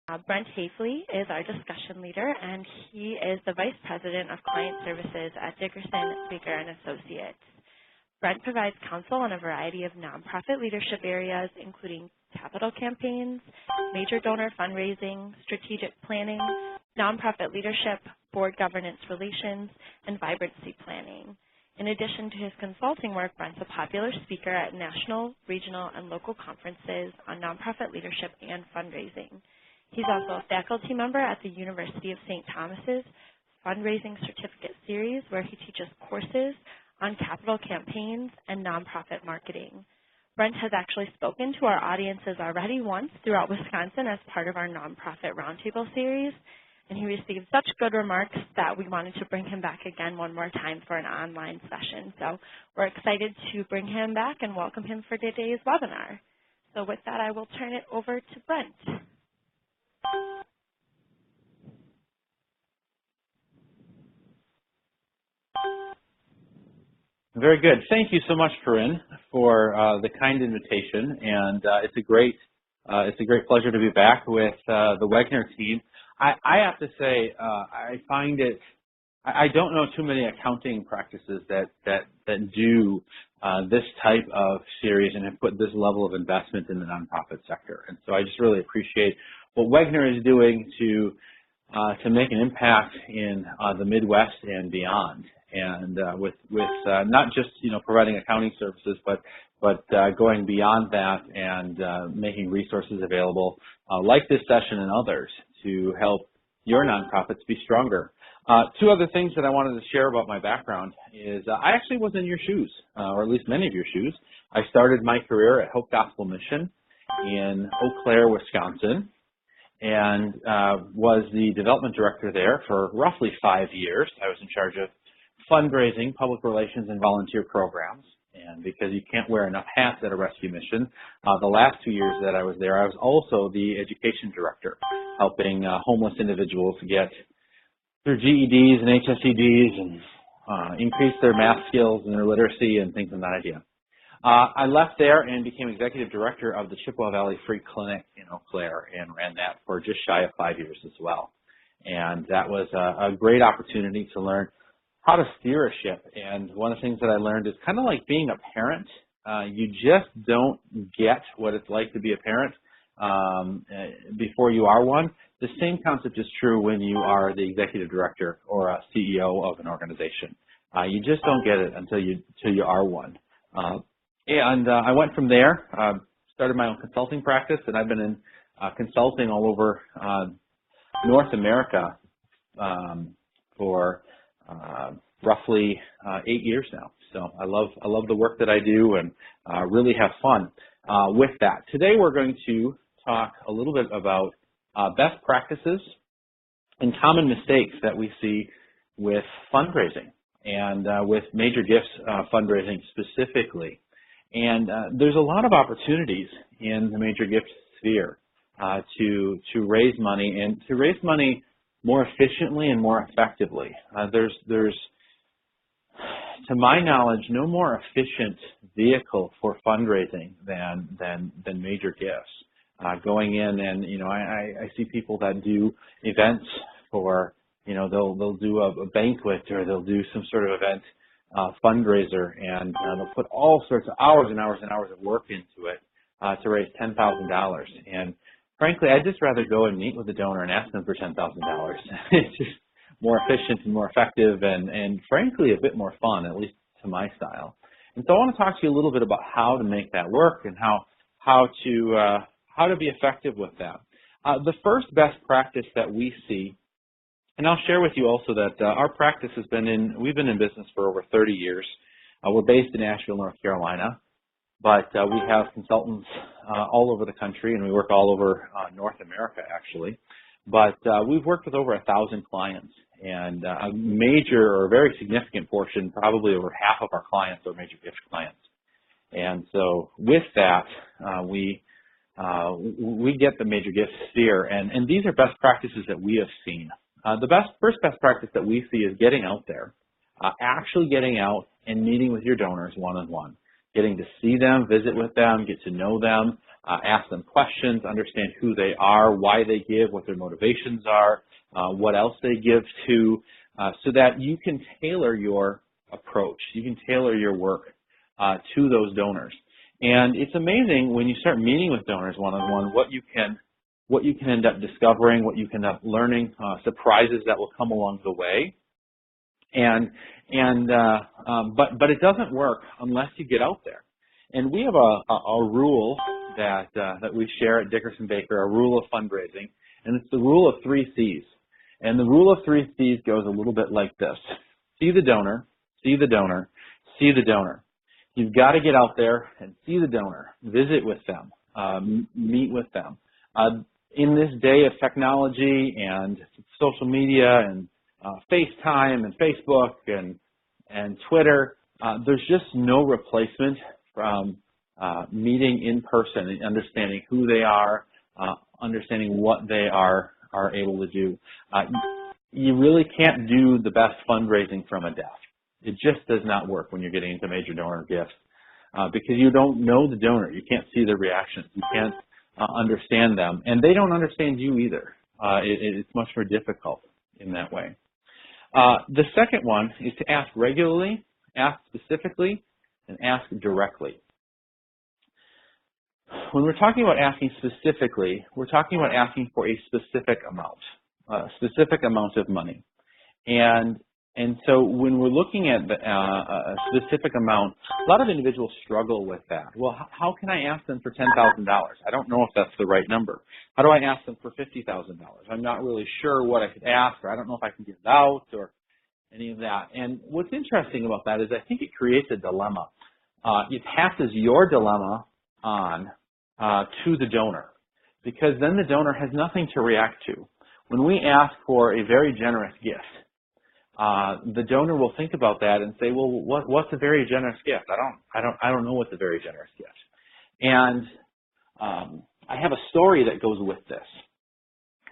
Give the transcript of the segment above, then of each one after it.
Brent Hafley is our discussion leader, and he is the Vice President of Client Services at Dickerson, Baker and Associates. Brent provides counsel on a variety of nonprofit leadership areas, including capital campaigns, major donor fundraising, strategic planning, nonprofit leadership, board governance relations, and vibrancy planning. In addition to his consulting work, Brent's a popular speaker at national, regional, and local conferences on nonprofit leadership and fundraising. He's also a faculty member at the University of St. Thomas's Fundraising Certificate Series, where he teaches courses on capital campaigns and nonprofit marketing. Brent has actually spoken to our audiences already once throughout Wisconsin as part of our nonprofit roundtable series, and he received such good remarks that we wanted to bring him back again one more time for an online session. So we're excited to bring him back and welcome him for today's webinar. So with that, I will turn it over to Brent. Very good. Thank you so much, Corinne, for the kind invitation, and it's a great pleasure to be back with the Wegner team. I have to say, I find it. I don't know too many accounting practices that do this type of series and have put this level of investment in the nonprofit sector. And so I just really appreciate what Wegner is doing to make an impact in the Midwest and beyond. And with not just providing accounting services, but going beyond that and making resources available like this session and others to help your nonprofits be stronger. Two other things that I wanted to share about my background is I actually was in your shoes, or at least many of your shoes. I started my career at Hope Gospel Mission in Eau Claire, Wisconsin, and was the development director there for roughly 5 years. I was in charge of fundraising, public relations, and volunteer programs. And because you can't wear enough hats at a rescue mission, the last 2 years that I was there, I was also the education director, helping homeless individuals get their GEDs and HSEDs and increase their math skills and their literacy and things of that idea. I left there and became executive director of the Chippewa Valley Free Clinic in Eau Claire and ran that for just shy of 5 years as well. And that was a great opportunity to learn how to steer a ship. And one of the things that I learned is kind of like being a parent. You just don't get what it's like to be a parent before you are one. The same concept is true when you are the executive director or a CEO of an organization. You just don't get it until you are one. And I went from there, started my own consulting practice, and I've been in consulting all over North America for roughly 8 years now. So I love the work that I do and really have fun with that. Today we're going to talk a little bit about best practices and common mistakes that we see with fundraising and with major gifts fundraising specifically. And there's a lot of opportunities in the major gift sphere to raise money and to raise money more efficiently and more effectively. There's, to my knowledge, no more efficient vehicle for fundraising than major gifts. Going in and, I see people that do events for, they'll do a banquet or they'll do some sort of event fundraiser, and they'll put all sorts of hours and hours and hours of work into it to raise $10,000. And frankly, I'd just rather go and meet with the donor and ask them for $10,000. It's just more efficient and more effective and frankly a bit more fun, at least to my style. And so I want to talk to you a little bit about how to make that work and how to be effective with that. The first best practice that we see, and I'll share with you also that our practice we've been in business for over 30 years. We're based in Asheville, North Carolina, but we have consultants all over the country, and we work all over North America, actually. But we've worked with over 1,000 clients, and a major or very significant portion, probably over half of our clients are major gift clients. And so with that, we get the major gift sphere, and these are best practices that we have seen. The first best practice that we see is getting out there, actually getting out and meeting with your donors one-on-one, getting to see them, visit with them, get to know them, ask them questions, understand who they are, why they give, what their motivations are, what else they give to, so that you can tailor your approach. You can tailor your work to those donors. And it's amazing when you start meeting with donors one-on-one what you can end up discovering, what you can end up learning, surprises that will come along the way. But it doesn't work unless you get out there. And we have a rule that we share at Dickerson Baker, a rule of fundraising, and it's the rule of 3 C's. And the rule of 3 C's goes a little bit like this: see the donor, see the donor, see the donor. You've got to get out there and see the donor, visit with them, meet with them. In this day of technology and social media and FaceTime and Facebook and Twitter, there's just no replacement from meeting in person and understanding who they are, understanding what they are able to do. You really can't do the best fundraising from a desk. It just does not work when you're getting into major donor gifts because you don't know the donor. You can't see their reactions. You can't understand them, and they don't understand you either. It's much more difficult in that way. The second one is to ask regularly, ask specifically, and ask directly. When we're talking about asking specifically, we're talking about asking for a specific amount of money. And so when we're looking at a specific amount, a lot of individuals struggle with that. Well, how can I ask them for $10,000? I don't know if that's the right number. How do I ask them for $50,000? I'm not really sure what I could ask, or I don't know if I can get it out, or any of that. And what's interesting about that is I think it creates a dilemma. It passes your dilemma on to the donor, because then the donor has nothing to react to. When we ask for a very generous gift, the donor will think about that and say, well, what's a very generous gift? I don't know what's a very generous gift. And I have a story that goes with this.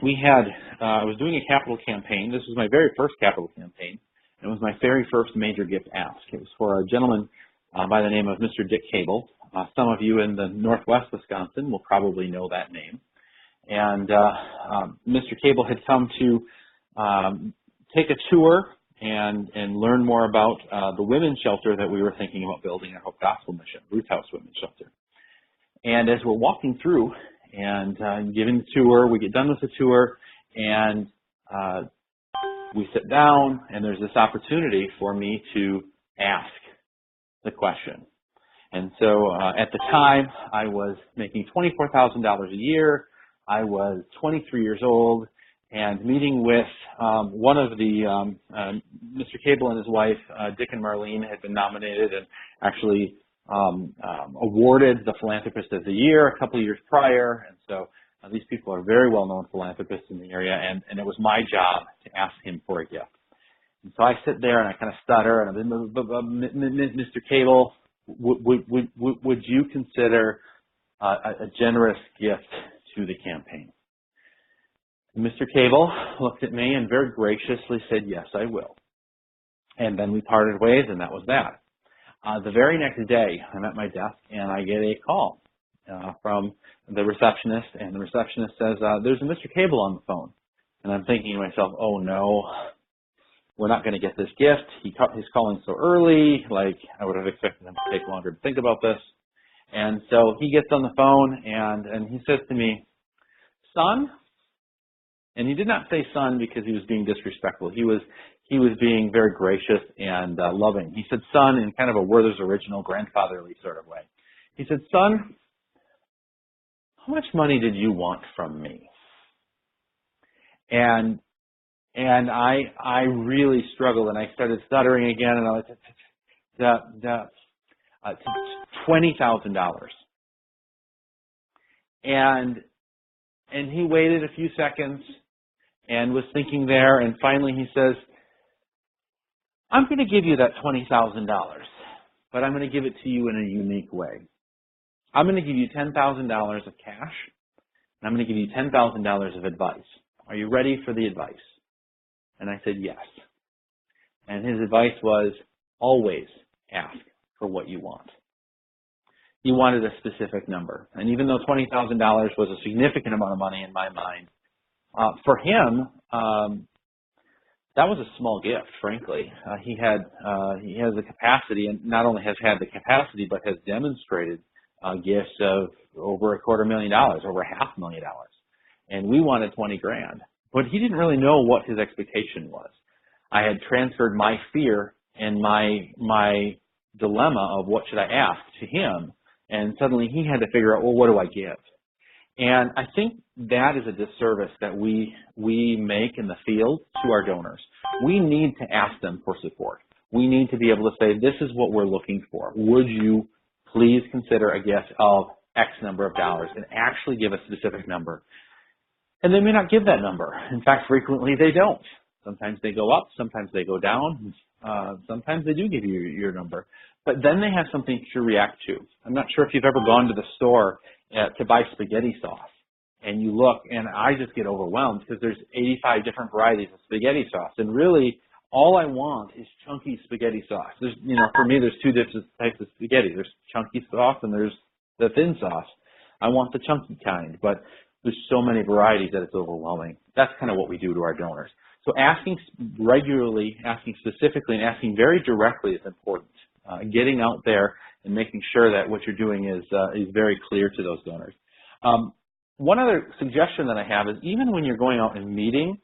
I was doing a capital campaign. This was my very first capital campaign. It was my very first major gift ask. It was for a gentleman by the name of Mr. Dick Cable. Some of you in the Northwest Wisconsin will probably know that name. And Mr. Cable had come to take a tour and learn more about the women's shelter that we were thinking about building at Hope Gospel Mission, Ruth House Women's Shelter. And as we're walking through and giving the tour, we get done with the tour, and we sit down, and there's this opportunity for me to ask the question. And so at the time, I was making $24,000 a year. I was 23 years old, and meeting with one of the, Mr. Cable and his wife, Dick and Marlene, had been nominated and actually awarded the Philanthropist of the Year a couple of years prior. And so these people are very well-known philanthropists in the area, and it was my job to ask him for a gift. And so I sit there and I kind of stutter, and Mr. Cable, would you consider a generous gift to the campaign? Mr. Cable looked at me and very graciously said, yes, I will. And then we parted ways, and that was that. The very next day, I'm at my desk, and I get a call from the receptionist, and the receptionist says, there's a Mr. Cable on the phone. And I'm thinking to myself, oh, no, we're not going to get this gift. He's calling so early. Like, I would have expected him to take longer to think about this. And so he gets on the phone, and he says to me, son, and he did not say son because he was being disrespectful. He was being very gracious and loving. He said son in kind of a Werther's Original grandfatherly sort of way. He said, son, how much money did you want from me? And I really struggled, and I started stuttering again, and I was $20,000. And he waited a few seconds and was thinking there, and finally he says, I'm going to give you that $20,000, but I'm going to give it to you in a unique way. I'm going to give you $10,000 of cash, and I'm going to give you $10,000 of advice. Are you ready for the advice? And I said, yes. And his advice was, always ask for what you want. He wanted a specific number. And even though $20,000 was a significant amount of money in my mind, for him, that was a small gift, frankly. He has the capacity, and not only has had the capacity, but has demonstrated gifts of over $250,000, over $500,000. And we wanted 20 grand. But he didn't really know what his expectation was. I had transferred my fear and my dilemma of what should I ask to him, and suddenly he had to figure out, well, what do I give? And I think that is a disservice that we make in the field to our donors. We need to ask them for support. We need to be able to say, this is what we're looking for. Would you please consider a gift of X number of dollars, and actually give a specific number? And they may not give that number. In fact, frequently they don't. Sometimes they go up, sometimes they go down, sometimes they do give you your number. But then they have something to react to. I'm not sure if you've ever gone to the store to buy spaghetti sauce, and you look, and I just get overwhelmed because there's 85 different varieties of spaghetti sauce, and really all I want is chunky spaghetti sauce. There's, for me, there's two different types of spaghetti. There's chunky sauce and there's the thin sauce. I want the chunky kind, but there's so many varieties that it's overwhelming. That's kind of what we do to our donors. So asking regularly, asking specifically, and asking very directly is important. Getting out there and making sure that what you're doing is very clear to those donors. One other suggestion that I have is, even when you're going out and meeting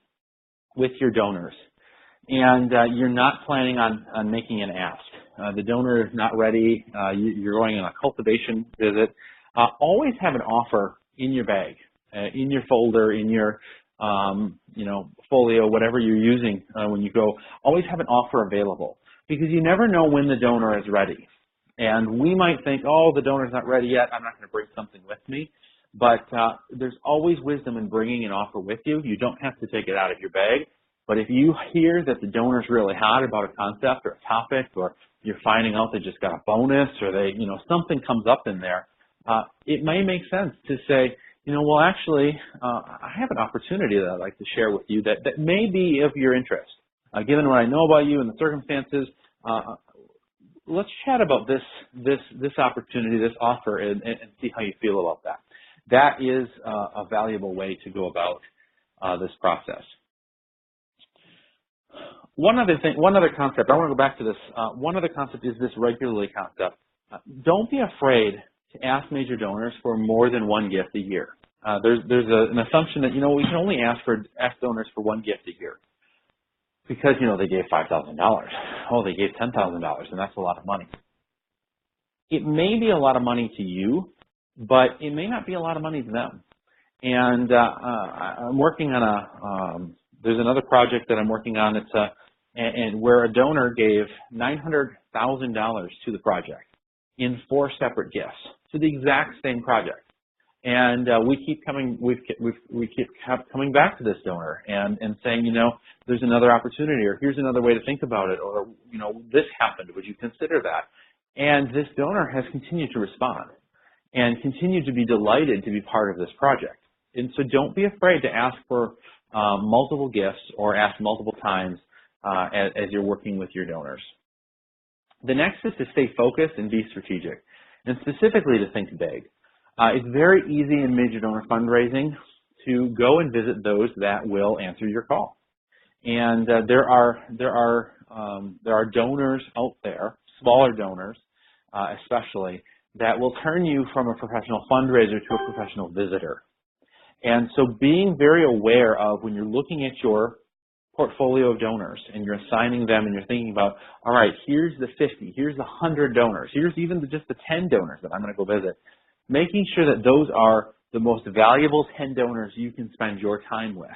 with your donors and you're not planning on making an ask, the donor is not ready, you're going on a cultivation visit, always have an offer in your bag, in your folder, in your folio, whatever you're using when you go. Always have an offer available, because you never know when the donor is ready. And we might think, oh, the donor's not ready yet, I'm not going to bring something with me. But there's always wisdom in bringing an offer with you. You don't have to take it out of your bag. But if you hear that the donor's really hot about a concept or a topic, or you're finding out they just got a bonus, or they, something comes up in there, it may make sense to say, well, actually, I have an opportunity that I'd like to share with you that may be of your interest. Given what I know about you and the circumstances, let's chat about this opportunity, this offer, and see how you feel about that. That is a valuable way to go about this process. One other concept, I want to go back to this. One other concept is this regularly concept. Don't be afraid to ask major donors for more than one gift a year. There's an assumption that, we can only ask donors for one gift a year because, they gave $5,000. Oh, they gave $10,000, and that's a lot of money. It may be a lot of money to you, but it may not be a lot of money to them. And I'm working on there's another project that I'm working on. It's and where a donor gave $900,000 to the project in 4 separate gifts to the exact same project. And we keep coming back to this donor and saying, there's another opportunity, or here's another way to think about it, or this happened, would you consider that? And this donor has continued to respond and continued to be delighted to be part of this project. And so don't be afraid to ask for multiple gifts or ask multiple times as you're working with your donors. The next is to stay focused and be strategic, and specifically to think big. It's very easy in major donor fundraising to go and visit those that will answer your call. And there are donors out there, smaller donors especially, that will turn you from a professional fundraiser to a professional visitor. And so being very aware of, when you're looking at your portfolio of donors and you're assigning them and you're thinking about, all right, here's the 50, here's the 100 donors, here's even just the 10 donors that I'm going to go visit, making sure that those are the most valuable 10 donors you can spend your time with.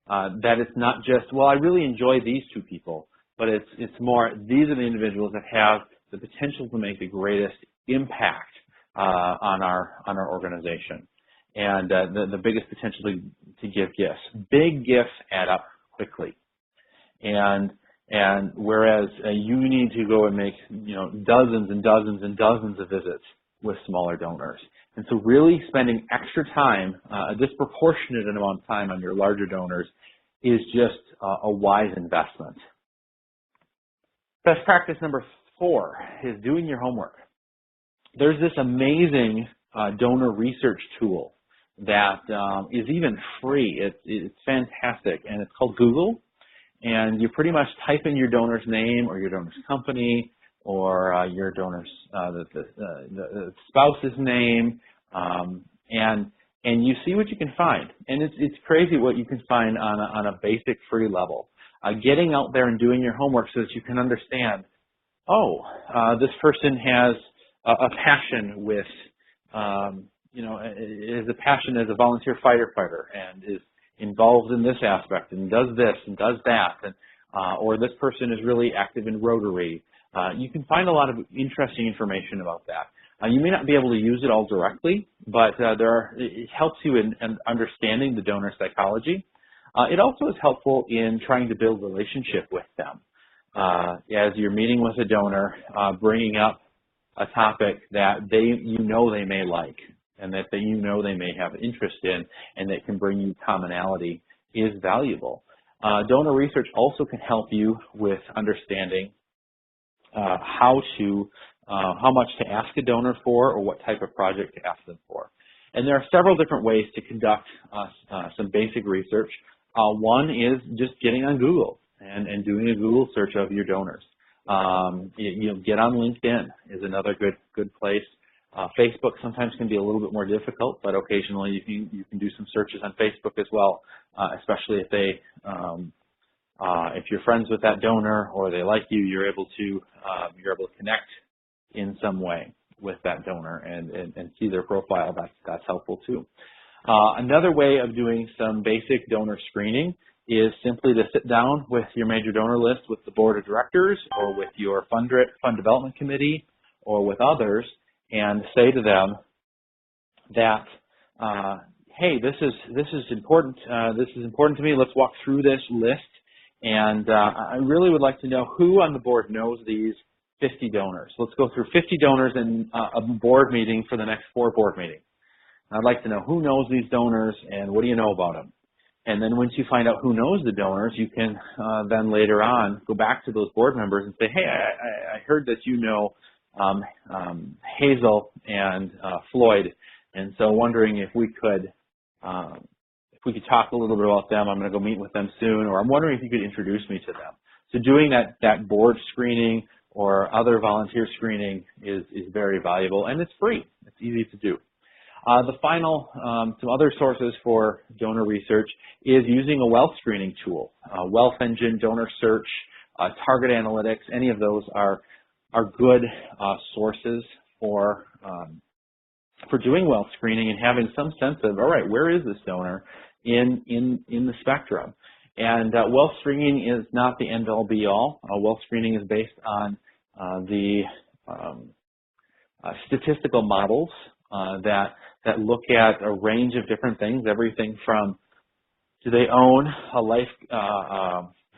That it's not just, well, I really enjoy these 2 people, but it's more, these are the individuals that have the potential to make the greatest impact on our organization, and the biggest potential to give gifts. Big gifts add up quickly, and whereas you need to go and make dozens and dozens and dozens of visits with smaller donors. And so really spending extra time, a disproportionate amount of time on your larger donors, is just a wise investment. Best practice number 4 is doing your homework. there's this amazing donor research tool that is even free. It's fantastic, and it's called Google. And you pretty much type in your donor's name or your donor's company or your donor's the spouse's name, and you see what you can find. And it's crazy what you can find on a basic free level. Getting out there and doing your homework so that you can understand, this person has a passion with, is a passion as a volunteer firefighter and is involved in this aspect and does this and does that, and or this person is really active in Rotary. You can find a lot of interesting information about that. You may not be able to use it all directly, but it helps you in understanding the donor psychology. It also is helpful in trying to build relationship with them. As you're meeting with a donor, bringing up a topic that they may like and that they may have interest in and that can bring you commonality is valuable. Donor research also can help you with understanding how much to ask a donor for or what type of project to ask them for. And there are several different ways to conduct some basic research. One is just getting on Google and doing a Google search of your donors. Get on LinkedIn is another good place. Facebook sometimes can be a little bit more difficult, but occasionally you can do some searches on Facebook as well, especially if you're friends with that donor or they like you, you're able to connect in some way with that donor and see their profile. That's helpful too. Another way of doing some basic donor screening is simply to sit down with your major donor list with the board of directors or with your fund development committee or with others and say to them that, hey, this is important. This is important to me. Let's walk through this list. And I really would like to know who on the board knows these 50 donors. Let's go through 50 donors in a board meeting for the next 4 board meetings. I'd like to know who knows these donors and what do you know about them. And then once you find out who knows the donors, you can then later on go back to those board members and say, hey, I heard that you know Hazel and Floyd, and so wondering if we could talk a little bit about them. I'm going to go meet with them soon, or I'm wondering if you could introduce me to them. So doing that board screening or other volunteer screening is very valuable, and it's free. It's easy to do. The final, some other sources for donor research is using a wealth screening tool. Wealth Engine, Donor Search, Target Analytics, any of those are good sources for doing wealth screening and having some sense of, all right, where is this donor in the spectrum? And wealth screening is not the end-all be-all. Wealth screening is based on the statistical models that look at a range of different things, everything from do they own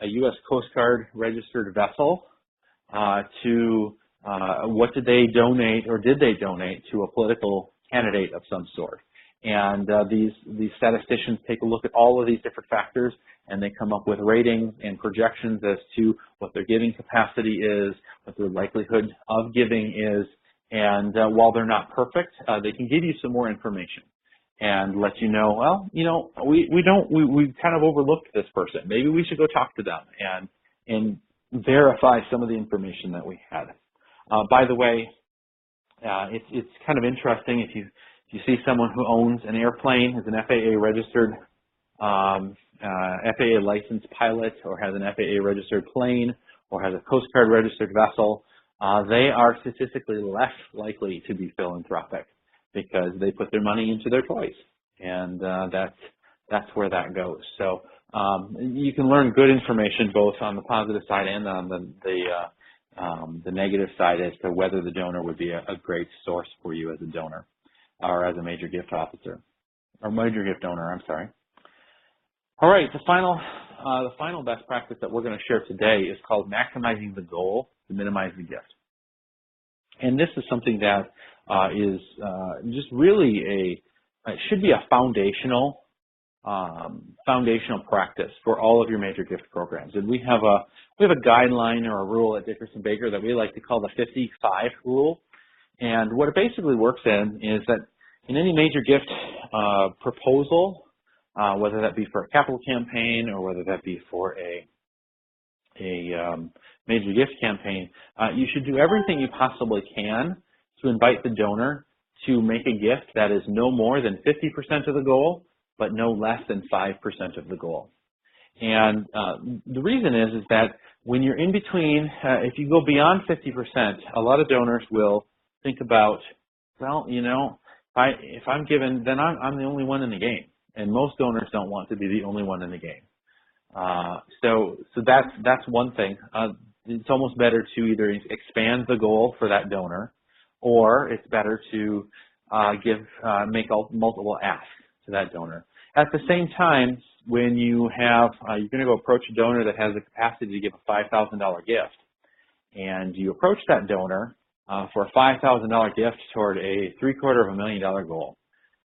a U.S. Coast Guard registered vessel to what did they donate or did they donate to a political candidate of some sort. And these statisticians take a look at all of these different factors and they come up with ratings and projections as to what their giving capacity is, what their likelihood of giving is, and while they're not perfect, they can give you some more information and let you know, well, we kind of overlooked this person. Maybe we should go talk to them and verify some of the information that we had. By the way, it's kind of interesting if you see someone who owns an airplane, is an FAA registered, FAA licensed pilot, or has an FAA registered plane, or has a Coast Guard registered vessel, they are statistically less likely to be philanthropic because they put their money into their toys, and that's where that goes. So you can learn good information both on the positive side and on the negative side as to whether the donor would be a great source for you as a donor or as a major gift officer or major gift donor. I'm sorry. All right, the final best practice that we're going to share today is called maximizing the goal to minimize the gift. And this is something that is just really it should be a foundational practice for all of your major gift programs. And we have a guideline or a rule at Dickerson Baker that we like to call the 55 rule. And what it basically works in is that in any major gift proposal, whether that be for a capital campaign or whether that be for a major gift campaign, you should do everything you possibly can to invite the donor to make a gift that is no more than 50% of the goal, but no less than 5% of the goal. And the reason is that when you're in between, if you go beyond 50%, a lot of donors will think about, well, you know, if I'm given, then I'm the only one in the game. And most donors don't want to be the only one in the game. So that's one thing. It's almost better to either expand the goal for that donor, or it's better to make multiple asks to that donor. At the same time, when you have, you're going to go approach a donor that has the capacity to give a $5,000 gift, and you approach that donor for a $5,000 gift toward a $750,000 goal.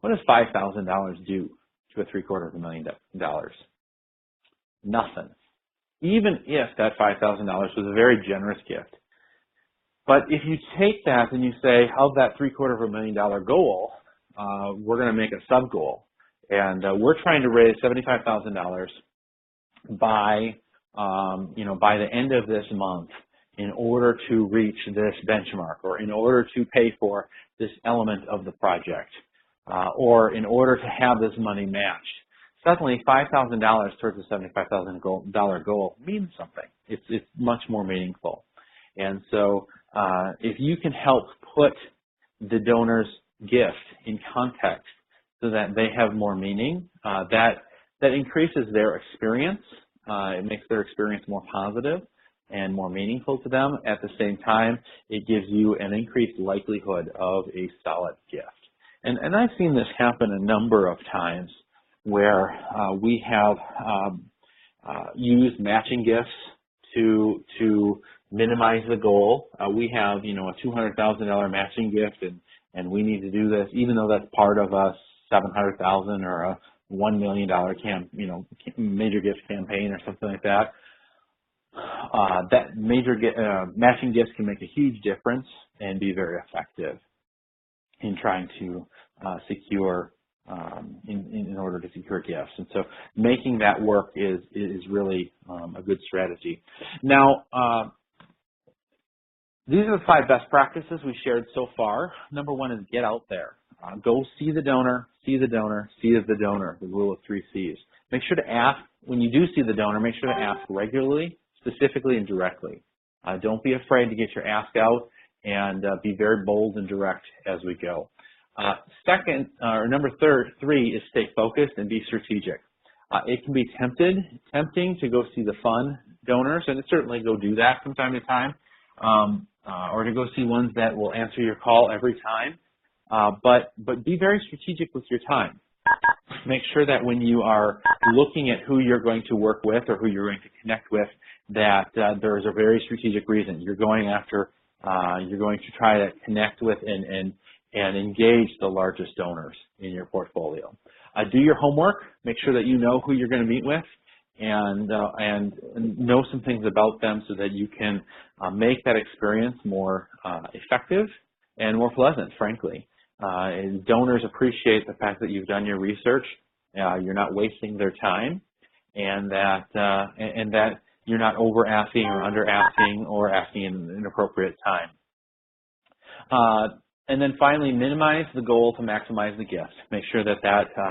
What does $5,000 do to a $750,000? Nothing. Even if that $5,000 was a very generous gift. But if you take that and you say, of that $750,000 goal, we're going to make a sub-goal. And we're trying to raise $75,000 by the end of this month in order to reach this benchmark, or in order to pay for this element of the project, or in order to have this money matched. Suddenly, $5,000 towards the $75,000 goal means something. It's much more meaningful. And so if you can help put the donor's gift in context so that they have more meaning, that increases their experience. It makes their experience more positive and more meaningful to them. At the same time, it gives you an increased likelihood of a solid gift. And I've seen this happen a number of times where we have used matching gifts to minimize the goal. We have, a $200,000 matching gift, and we need to do this, even though that's part of a $700,000 or a $1 million major gift campaign or something like that. That matching gifts can make a huge difference and be very effective in trying to secure in order to secure gifts. And so making that work is really a good strategy. Now, these are the 5 best practices we shared so far. Number 1 is get out there. Go see the donor, see the donor, see the donor, the rule of 3 C's. Make sure to ask, when you do see the donor, make sure to ask regularly, specifically, and directly. Don't be afraid to get your ask out, and be very bold and direct as we go. Number 3 is stay focused and be strategic. It can be tempting to go see the fun donors, and certainly go do that from time to time, or to go see ones that will answer your call every time. But be very strategic with your time. Make sure that when you are looking at who you're going to work with or who you're going to connect with, that there is a very strategic reason. You're going to try to connect with and engage the largest donors in your portfolio. Do your homework. Make sure that you know who you're going to meet with, and know some things about them so that you can make that experience more effective and more pleasant, frankly. And donors appreciate the fact that you've done your research, you're not wasting their time, and that you're not over asking or under asking or asking in an inappropriate time. And then finally, minimize the goal to maximize the gift. Make sure that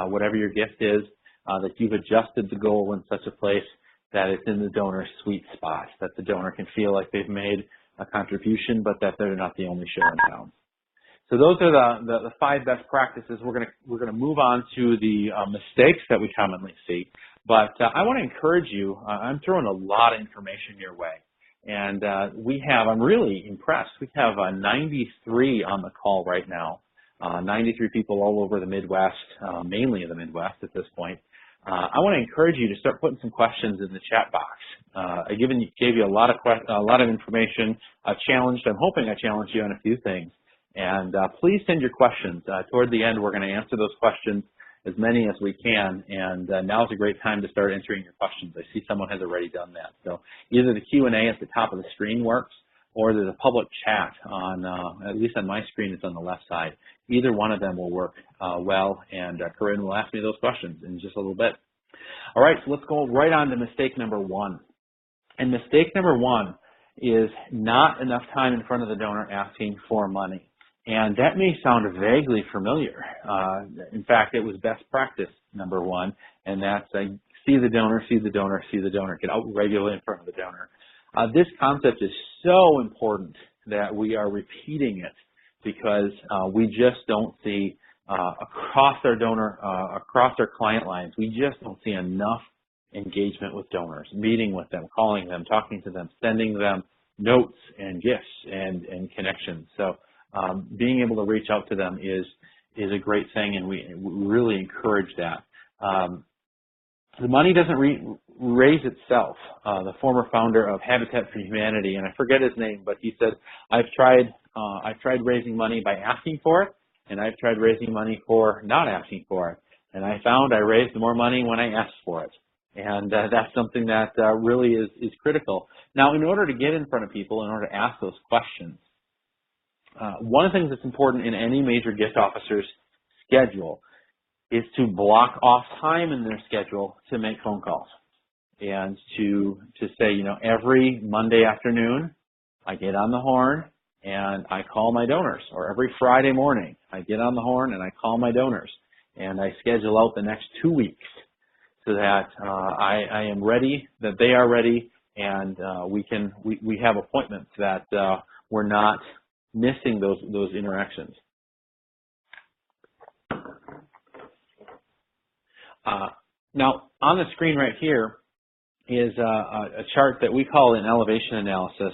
whatever your gift is, that you've adjusted the goal in such a place that it's in the donor's sweet spot, that the donor can feel like they've made a contribution, but that they're not the only show in town. So those are the 5 best practices. We're gonna move on to the mistakes that we commonly see. But I want to encourage you. I'm throwing a lot of information your way, and I'm really impressed. We have 93 on the call right now. 93 people all over the Midwest, mainly in the Midwest at this point. I want to encourage you to start putting some questions in the chat box. I gave you a lot of information. I'm hoping I challenged you on a few things. And please send your questions. Toward the end, we're going to answer those questions, as many as we can. And now is a great time to start entering your questions. I see someone has already done that. So either the Q&A at the top of the screen works, or there's a public chat on, at least on my screen, it's on the left side. Either one of them will work well, and Corinne will ask me those questions in just a little bit. All right, so let's go right on to mistake number one. And mistake number one is not enough time in front of the donor asking for money. And that may sound vaguely familiar. In fact, it was best practice number one, and that's see the donor, see the donor, see the donor. Get out regularly in front of the donor. This concept is so important that we are repeating it because we just don't see across our client lines, we just don't see enough engagement with donors, meeting with them, calling them, talking to them, sending them notes and gifts and connections. So being able to reach out to them is a great thing, and we really encourage that. The money doesn't raise itself. The former founder of Habitat for Humanity, and I forget his name, but he said, I've tried raising money by asking for it, and I've tried raising money for not asking for it. And I found I raised more money when I asked for it. And that's something that really is critical. Now, in order to get in front of people, in order to ask those questions, one of the things that's important in any major gift officer's schedule is to block off time in their schedule to make phone calls and to say, every Monday afternoon I get on the horn and I call my donors, or every Friday morning I get on the horn and I call my donors, and I schedule out the next 2 weeks so that I am ready, that they are ready, and we have appointments that we're not missing those interactions. Now, on the screen right here is a chart that we call an elevation analysis.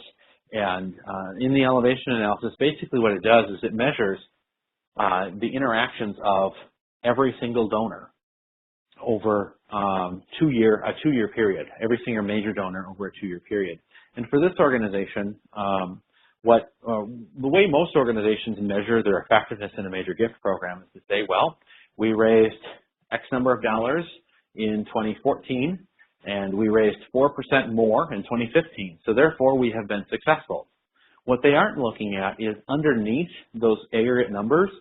And in the elevation analysis, basically what it does is it measures the interactions of every single donor over a 2-year period, every single major donor over a 2-year period. And for this organization, the way most organizations measure their effectiveness in a major gift program is to say, well, we raised X number of dollars in 2014, and we raised 4% more in 2015. So therefore, we have been successful. What they aren't looking at is underneath those aggregate numbers,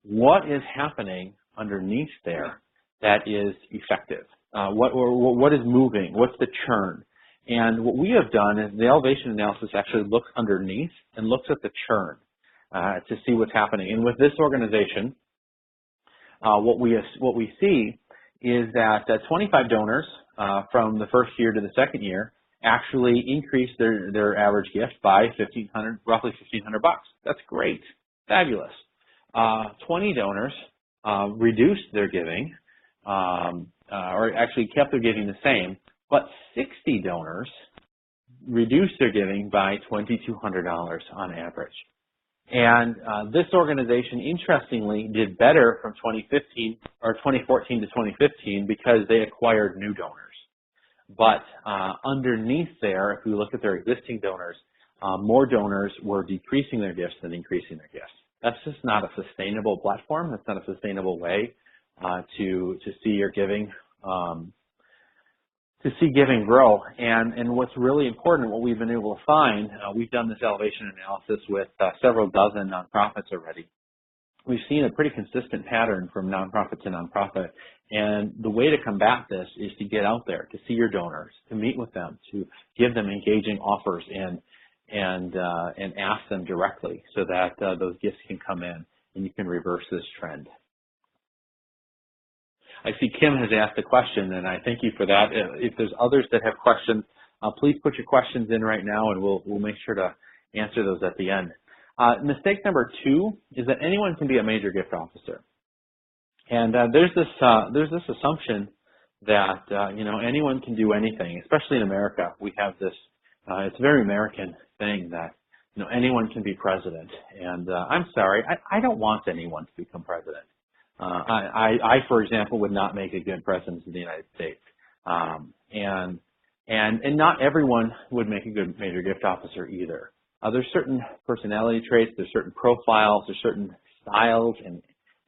what is happening underneath there that is effective? What is moving? What's the churn? And what we have done is the elevation analysis actually looks underneath and looks at the churn to see what's happening. And with this organization, what we see is that 25 donors from the first year to the second year actually increased their average gift by roughly $1,500 bucks. That's great, fabulous. 20 donors reduced their giving, or actually kept their giving the same, but 60 donors reduced their giving by $2,200 on average. And this organization, interestingly, did better from 2014 to 2015 because they acquired new donors. But underneath there, if we look at their existing donors, more donors were decreasing their gifts than increasing their gifts. That's just not a sustainable platform. That's not a sustainable way to see your giving grow. And what's really important, what we've been able to find, we've done this elevation analysis with several dozen nonprofits already. We've seen a pretty consistent pattern from nonprofit to nonprofit. And the way to combat this is to get out there, to see your donors, to meet with them, to give them engaging offers and ask them directly so that those gifts can come in and you can reverse this trend. I see Kim has asked a question, and I thank you for that. If there's others that have questions, please put your questions in right now, and we'll make sure to answer those at the end. Mistake number 2 is that anyone can be a major gift officer, and there's this assumption that anyone can do anything, especially in America. We have this it's a very American thing that anyone can be president, and I'm sorry, I don't want anyone to become president. I, for example, would not make a good president of the United States, and not everyone would make a good major gift officer either. There's certain personality traits, there's certain profiles, there's certain styles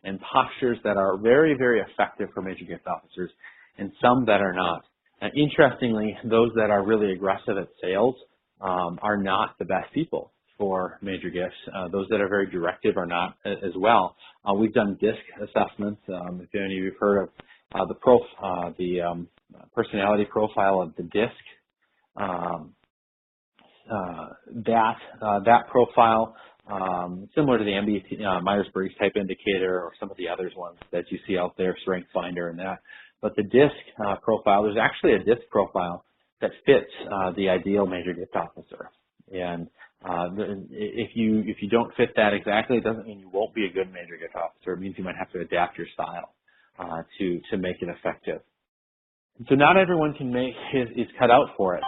and postures that are very, very effective for major gift officers, and some that are not. Interestingly, those that are really aggressive at sales are not the best people for major gifts. Those that are very directive are not as well. We've done DISC assessments. If any of you have heard of the personality profile of the DISC, that profile, similar to the Myers-Briggs type indicator or some of the other ones that you see out there, Strength Finder and that. But the DISC profile, there's actually a DISC profile that fits the ideal major gift officer. And if you don't fit that exactly, it doesn't mean you won't be a good major gift officer. It means you might have to adapt your style to make it effective. So not everyone is cut out for it.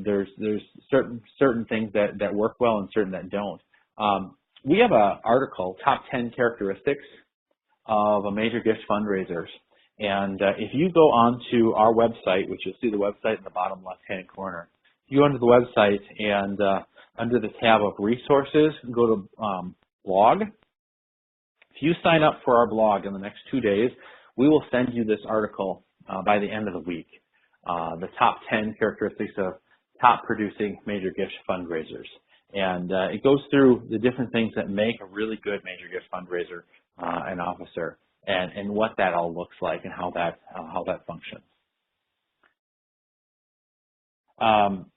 There's certain things that work well and certain that don't. We have an article, Top 10 Characteristics of a Major Gift Fundraisers. And if you go onto our website, which you'll see the website in the bottom left-hand corner, you go onto the website and under the tab of resources, go to blog. If you sign up for our blog in the next 2 days, we will send you this article by the end of the week, the top 10 characteristics of top producing major gift fundraisers. And it goes through the different things that make a really good major gift fundraiser and officer, and what that all looks like and how that functions.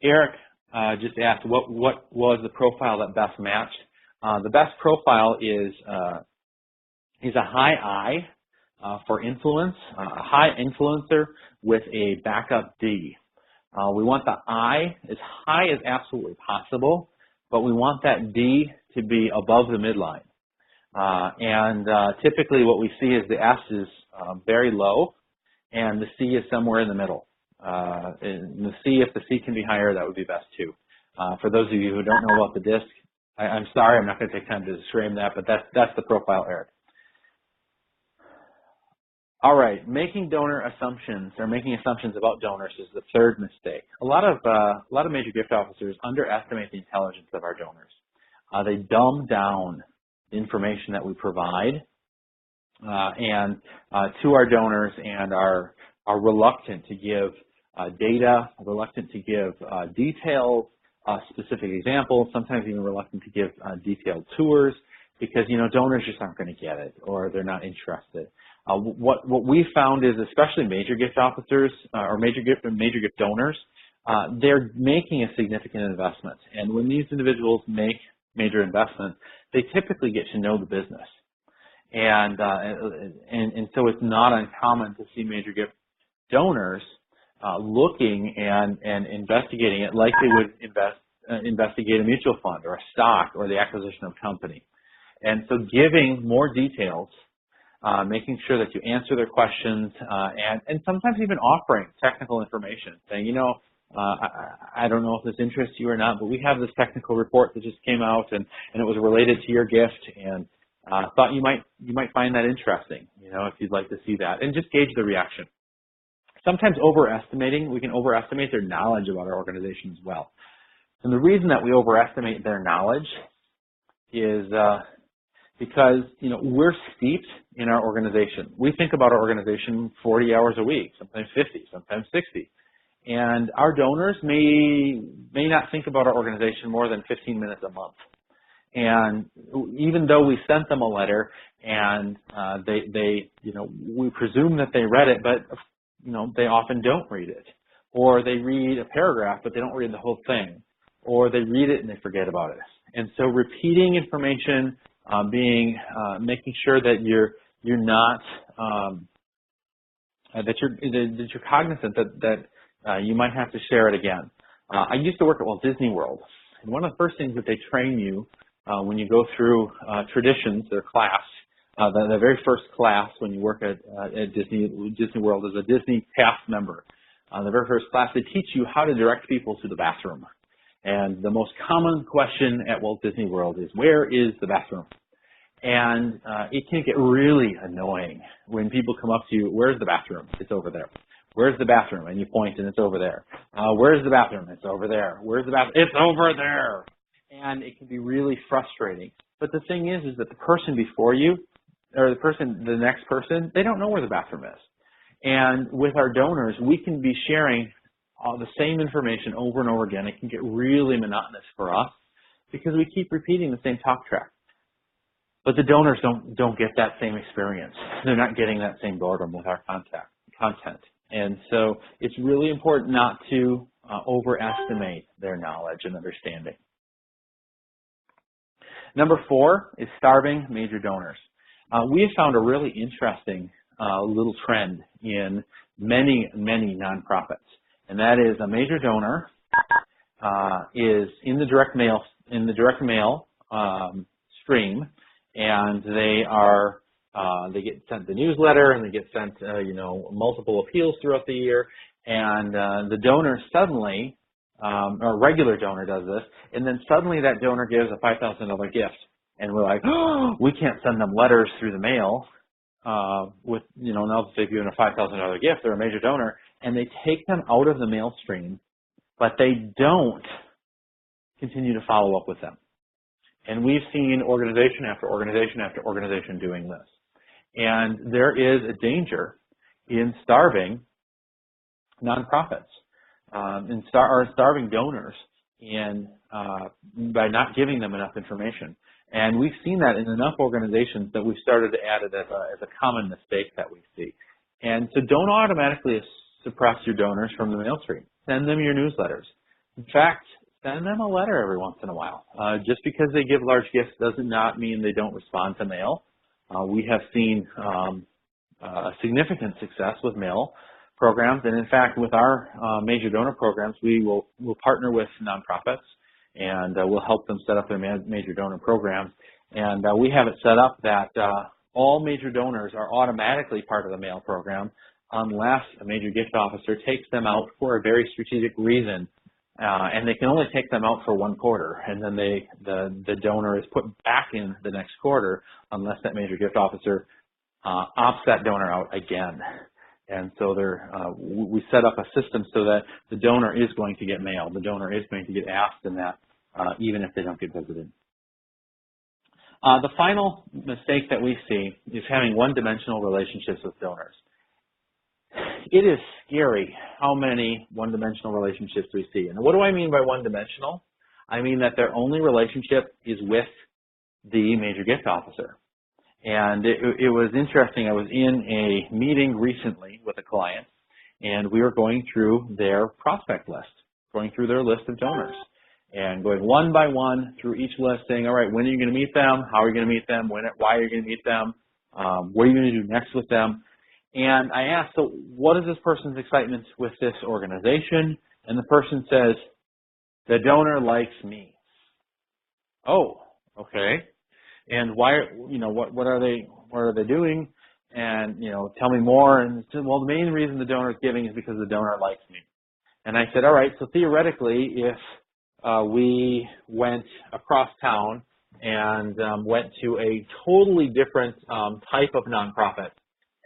Eric just asked what was the profile that best matched. The best profile is a high I for influence, a high influencer with a backup D. We want the I as high as absolutely possible, but we want that D to be above the midline. Typically what we see is the S is very low and the C is somewhere in the middle. And the C, if the C can be higher, that would be best too. For those of you who don't know about the DISC, I'm sorry, I'm not going to take time to describe that, but that's the profile, Eric. All right, making donor assumptions or making assumptions about donors is the third mistake. A lot of major gift officers underestimate the intelligence of our donors. They dumb down the information that we provide to our donors and are reluctant to give data, reluctant to give details, specific examples, sometimes even reluctant to give detailed tours because, donors just aren't going to get it or they're not interested. What we found is, especially major gift officers or major gift donors, they're making a significant investment. And when these individuals make major investments, they typically get to know the business. And so it's not uncommon to see major gift donors looking and investigating it like they would investigate a mutual fund or a stock or the acquisition of a company. And so giving more details, making sure that you answer their questions, and sometimes even offering technical information, saying, I don't know if this interests you or not, but we have this technical report that just came out, and it was related to your gift, and thought you might find that interesting, if you'd like to see that, and just gauge the reaction. Sometimes we can overestimate their knowledge about our organization as well. And the reason that we overestimate their knowledge is because, we're steeped in our organization. We think about our organization 40 hours a week, sometimes 50, sometimes 60. And our donors may not think about our organization more than 15 minutes a month. And even though we sent them a letter and we presume that they read it, but they often don't read it. Or they read a paragraph, but they don't read the whole thing. Or they read it and they forget about it. And so repeating information, making sure that you're not that you're cognizant that you might have to share it again. I used to work at Walt Disney World, and one of the first things that they train you when you go through traditions, their class, the very first class when you work at Disney World as a Disney cast member, the very first class, they teach you how to direct people to the bathroom. And the most common question at Walt Disney World is, where is the bathroom? And it can get really annoying when people come up to you, where's the bathroom? It's over there. Where's the bathroom? And you point and it's over there. Where's the bathroom? It's over there. Where's the bathroom? It's over there. And it can be really frustrating. But the thing is that the person before you, or the next person, they don't know where the bathroom is. And with our donors, we can be sharing the same information over and over again. It can get really monotonous for us. because we keep repeating the same talk track. But the donors don't get that same experience. They're not getting that same boredom with our content. And so it's really important not to overestimate their knowledge and understanding. Number 4 is starving major donors. We have found a really interesting little trend in many nonprofits, and that is a major donor is in the direct mail stream, and they get sent the newsletter, and they get sent multiple appeals throughout the year, and the donor suddenly, or a regular donor does this, and then suddenly that donor gives a $5,000 gift, and we're like, oh, we can't send them letters through the mail with now that they've given a $5,000 gift, they're a major donor, and they take them out of the mail stream, but they don't continue to follow up with them. And we've seen organization after organization after organization doing this. And there is a danger in starving nonprofits, or starving donors by not giving them enough information. And we've seen that in enough organizations that we've started to add it as a common mistake that we see. And so don't automatically suppress your donors from the mail stream. Send them your newsletters. In fact, send them a letter every once in a while. Just because they give large gifts does not mean they don't respond to mail. We have seen significant success with mail programs, and in fact, with our major donor programs, we'll partner with nonprofits, and we'll help them set up their major donor programs. And we have it set up that all major donors are automatically part of the mail program unless a major gift officer takes them out for a very strategic reason. And they can only take them out for 1 quarter, and then the donor is put back in the next quarter unless that major gift officer opts that donor out again. And so we set up a system so that the donor is going to get mail. The donor is going to get asked in that, even if they don't get visited. The final mistake that we see is having one-dimensional relationships with donors. It is scary how many one-dimensional relationships we see. And what do I mean by one-dimensional? I mean that their only relationship is with the major gift officer. And it was interesting. I was in a meeting recently with a client, and we were going through their prospect list, going through their list of donors, and going one by one through each list, saying, all right, when are you going to meet them? How are you going to meet them? Why are you going to meet them? What are you going to do next with them? And I asked, so what is this person's excitement with this organization? And the person says, the donor likes me. Oh, okay. And why, what are they doing? And, tell me more. And said, well, the main reason the donor is giving is because the donor likes me. And I said, all right, so theoretically, if we went across town and went to a totally different type of nonprofit,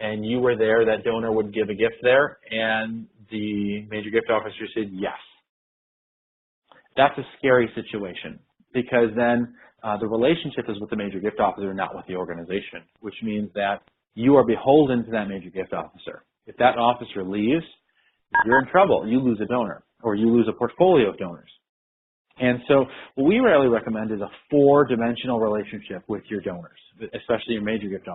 and you were there, that donor would give a gift there, and the major gift officer said yes. That's a scary situation, because then the relationship is with the major gift officer, not with the organization, which means that you are beholden to that major gift officer. If that officer leaves, you're in trouble. You lose a donor, or you lose a portfolio of donors. And so what we really recommend is a 4-dimensional relationship with your donors, especially your major gift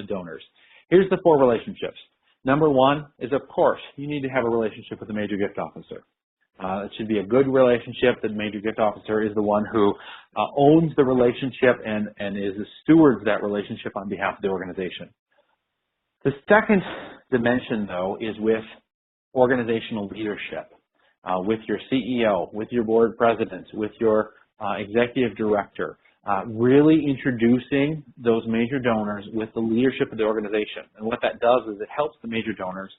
donors. Here's the 4 relationships. Number 1 is, of course, you need to have a relationship with the major gift officer. It should be a good relationship. The major gift officer is the one who owns the relationship and is the steward of that relationship on behalf of the organization. The second dimension, though, is with organizational leadership, with your CEO, with your board president, with your executive director, really introducing those major donors with the leadership of the organization. And what that does is it helps the major donors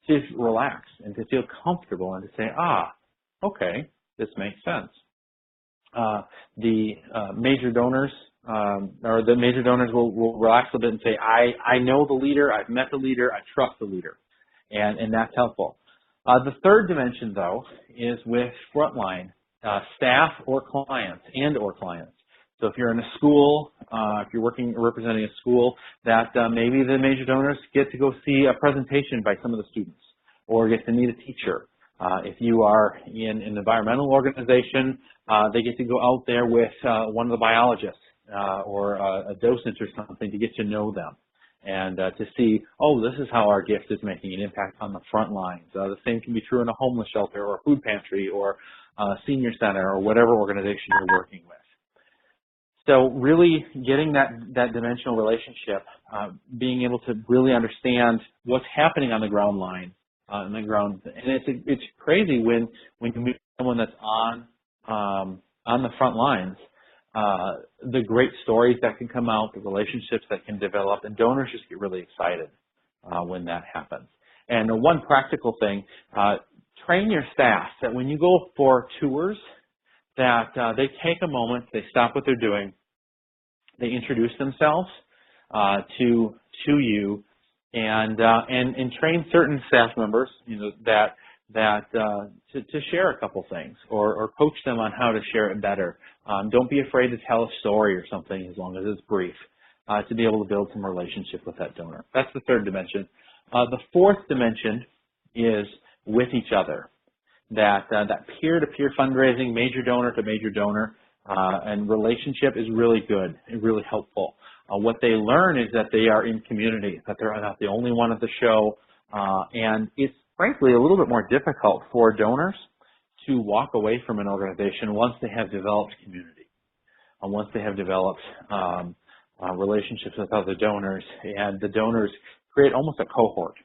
to relax and to feel comfortable and to say, okay, this makes sense. The major donors will relax a bit and say, I know the leader, I've met the leader, I trust the leader. And that's helpful. The third dimension, though, is with frontline staff or clients or clients. So if you're in a school, if you're representing a school, that maybe the major donors get to go see a presentation by some of the students, or get to meet a teacher, If you are in an environmental organization, they get to go out there with one of the biologists or a docent or something to get to know them and to see, oh, this is how our gift is making an impact on the front lines. The same can be true in a homeless shelter or a food pantry or a senior center or whatever organization you're working with. So really getting that dimensional relationship, being able to really understand what's happening on the ground line, on the ground, and it's crazy when you meet someone that's on the front lines, the great stories that can come out, the relationships that can develop, and donors just get really excited when that happens. And one practical thing, train your staff that when you go for tours, that they take a moment, they stop what they're doing, they introduce themselves to you, and train certain staff members, to share a couple things or coach them on how to share it better. Don't be afraid to tell a story or something as long as it's brief to be able to build some relationship with that donor. That's the third dimension. The fourth dimension is with each other. That peer-to-peer fundraising, major donor to major donor, and relationship is really good and really helpful. What they learn is that they are in community, that they're not the only one at the show, and it's frankly a little bit more difficult for donors to walk away from an organization once they have developed community, once they have developed relationships with other donors, and the donors create almost a cohort.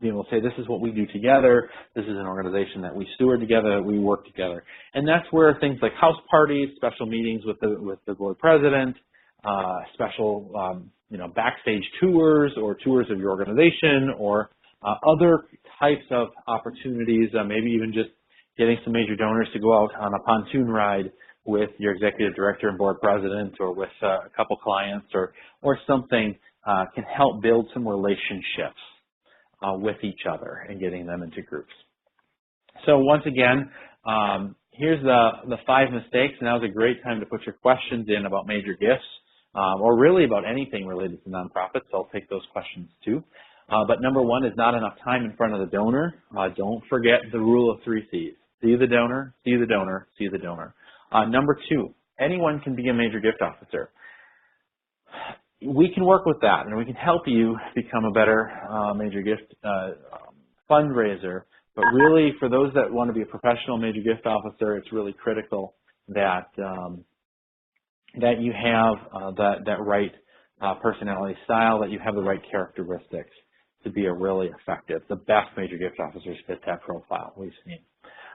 Being able to say, this is what we do together, this is an organization that we steward together, that we work together. And that's where things like house parties, special meetings with the board president, special backstage tours or tours of your organization or other types of opportunities, maybe even just getting some major donors to go out on a pontoon ride with your executive director and board president or with a couple clients or something can help build some relationships with each other and getting them into groups. So once again, here's the 5 mistakes. Now's a great time to put your questions in about major gifts or really about anything related to nonprofits. I'll take those questions too. But number 1 is not enough time in front of the donor. Don't forget the rule of 3 C's. See the donor, see the donor, see the donor. Number 2, anyone can be a major gift officer. We can work with that, and we can help you become a better major gift fundraiser. But really, for those that want to be a professional major gift officer, it's really critical that that you have that right personality style, that you have the right characteristics to be a really effective. The best major gift officers fit that profile we've seen.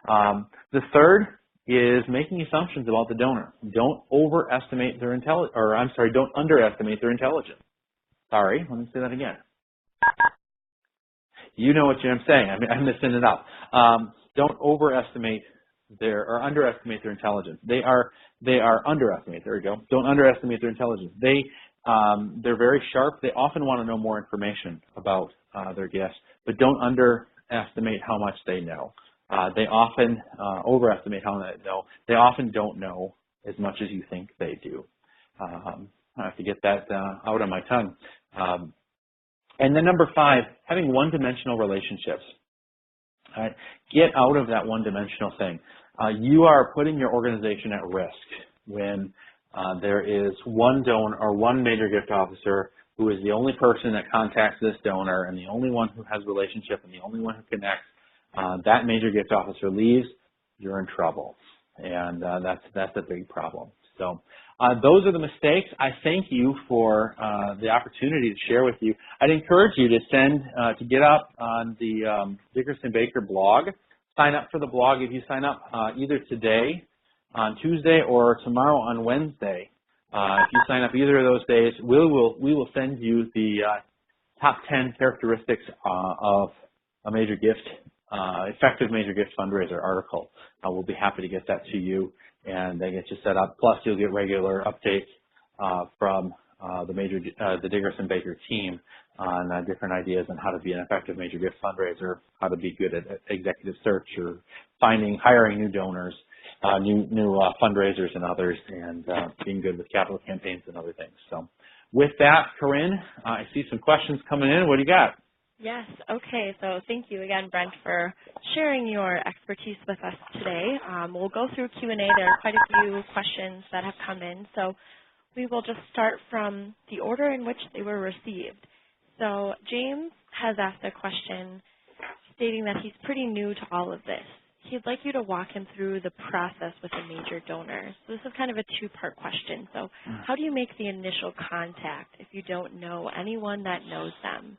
The third is making assumptions about the donor. Don't overestimate their don't underestimate their intelligence. Sorry, let me say that again. You know what I'm saying. I'm messing it up. Don't overestimate or underestimate their intelligence. They are underestimated. There we go. Don't underestimate their intelligence. They're very sharp. They often want to know more information about their guests, but don't underestimate how much they know. They often overestimate how they know. They often don't know as much as you think they do. I have to get that out on my tongue. And then number 5, having one-dimensional relationships. All right? Get out of that one-dimensional thing. You are putting your organization at risk when there is one donor or one major gift officer who is the only person that contacts this donor and the only one who has a relationship and the only one who connects. That major gift officer leaves, you're in trouble, and that's a big problem. So those are the mistakes. I thank you for the opportunity to share with you. I'd encourage you to get up on the Dickerson Baker blog. Sign up for the blog. If you sign up either today on Tuesday or tomorrow on Wednesday, if you sign up either of those days, we will send you the top 10 characteristics of a major gift. Effective major gift fundraiser article. We'll be happy to get that to you and get you set up. Plus, you'll get regular updates from the Dickerson Baker team on different ideas on how to be an effective major gift fundraiser, how to be good at executive search or hiring new donors, new fundraisers and others, and being good with capital campaigns and other things. So, with that, Corinne, I see some questions coming in. What do you got? Yes. Okay. So thank you again, Brent, for sharing your expertise with us today. We'll go through Q&A. There are quite a few questions that have come in. So we will just start from the order in which they were received. So James has asked a question stating that he's pretty new to all of this. He'd like you to walk him through the process with a major donor. So this is kind of a two-part question. So how do you make the initial contact if you don't know anyone that knows them?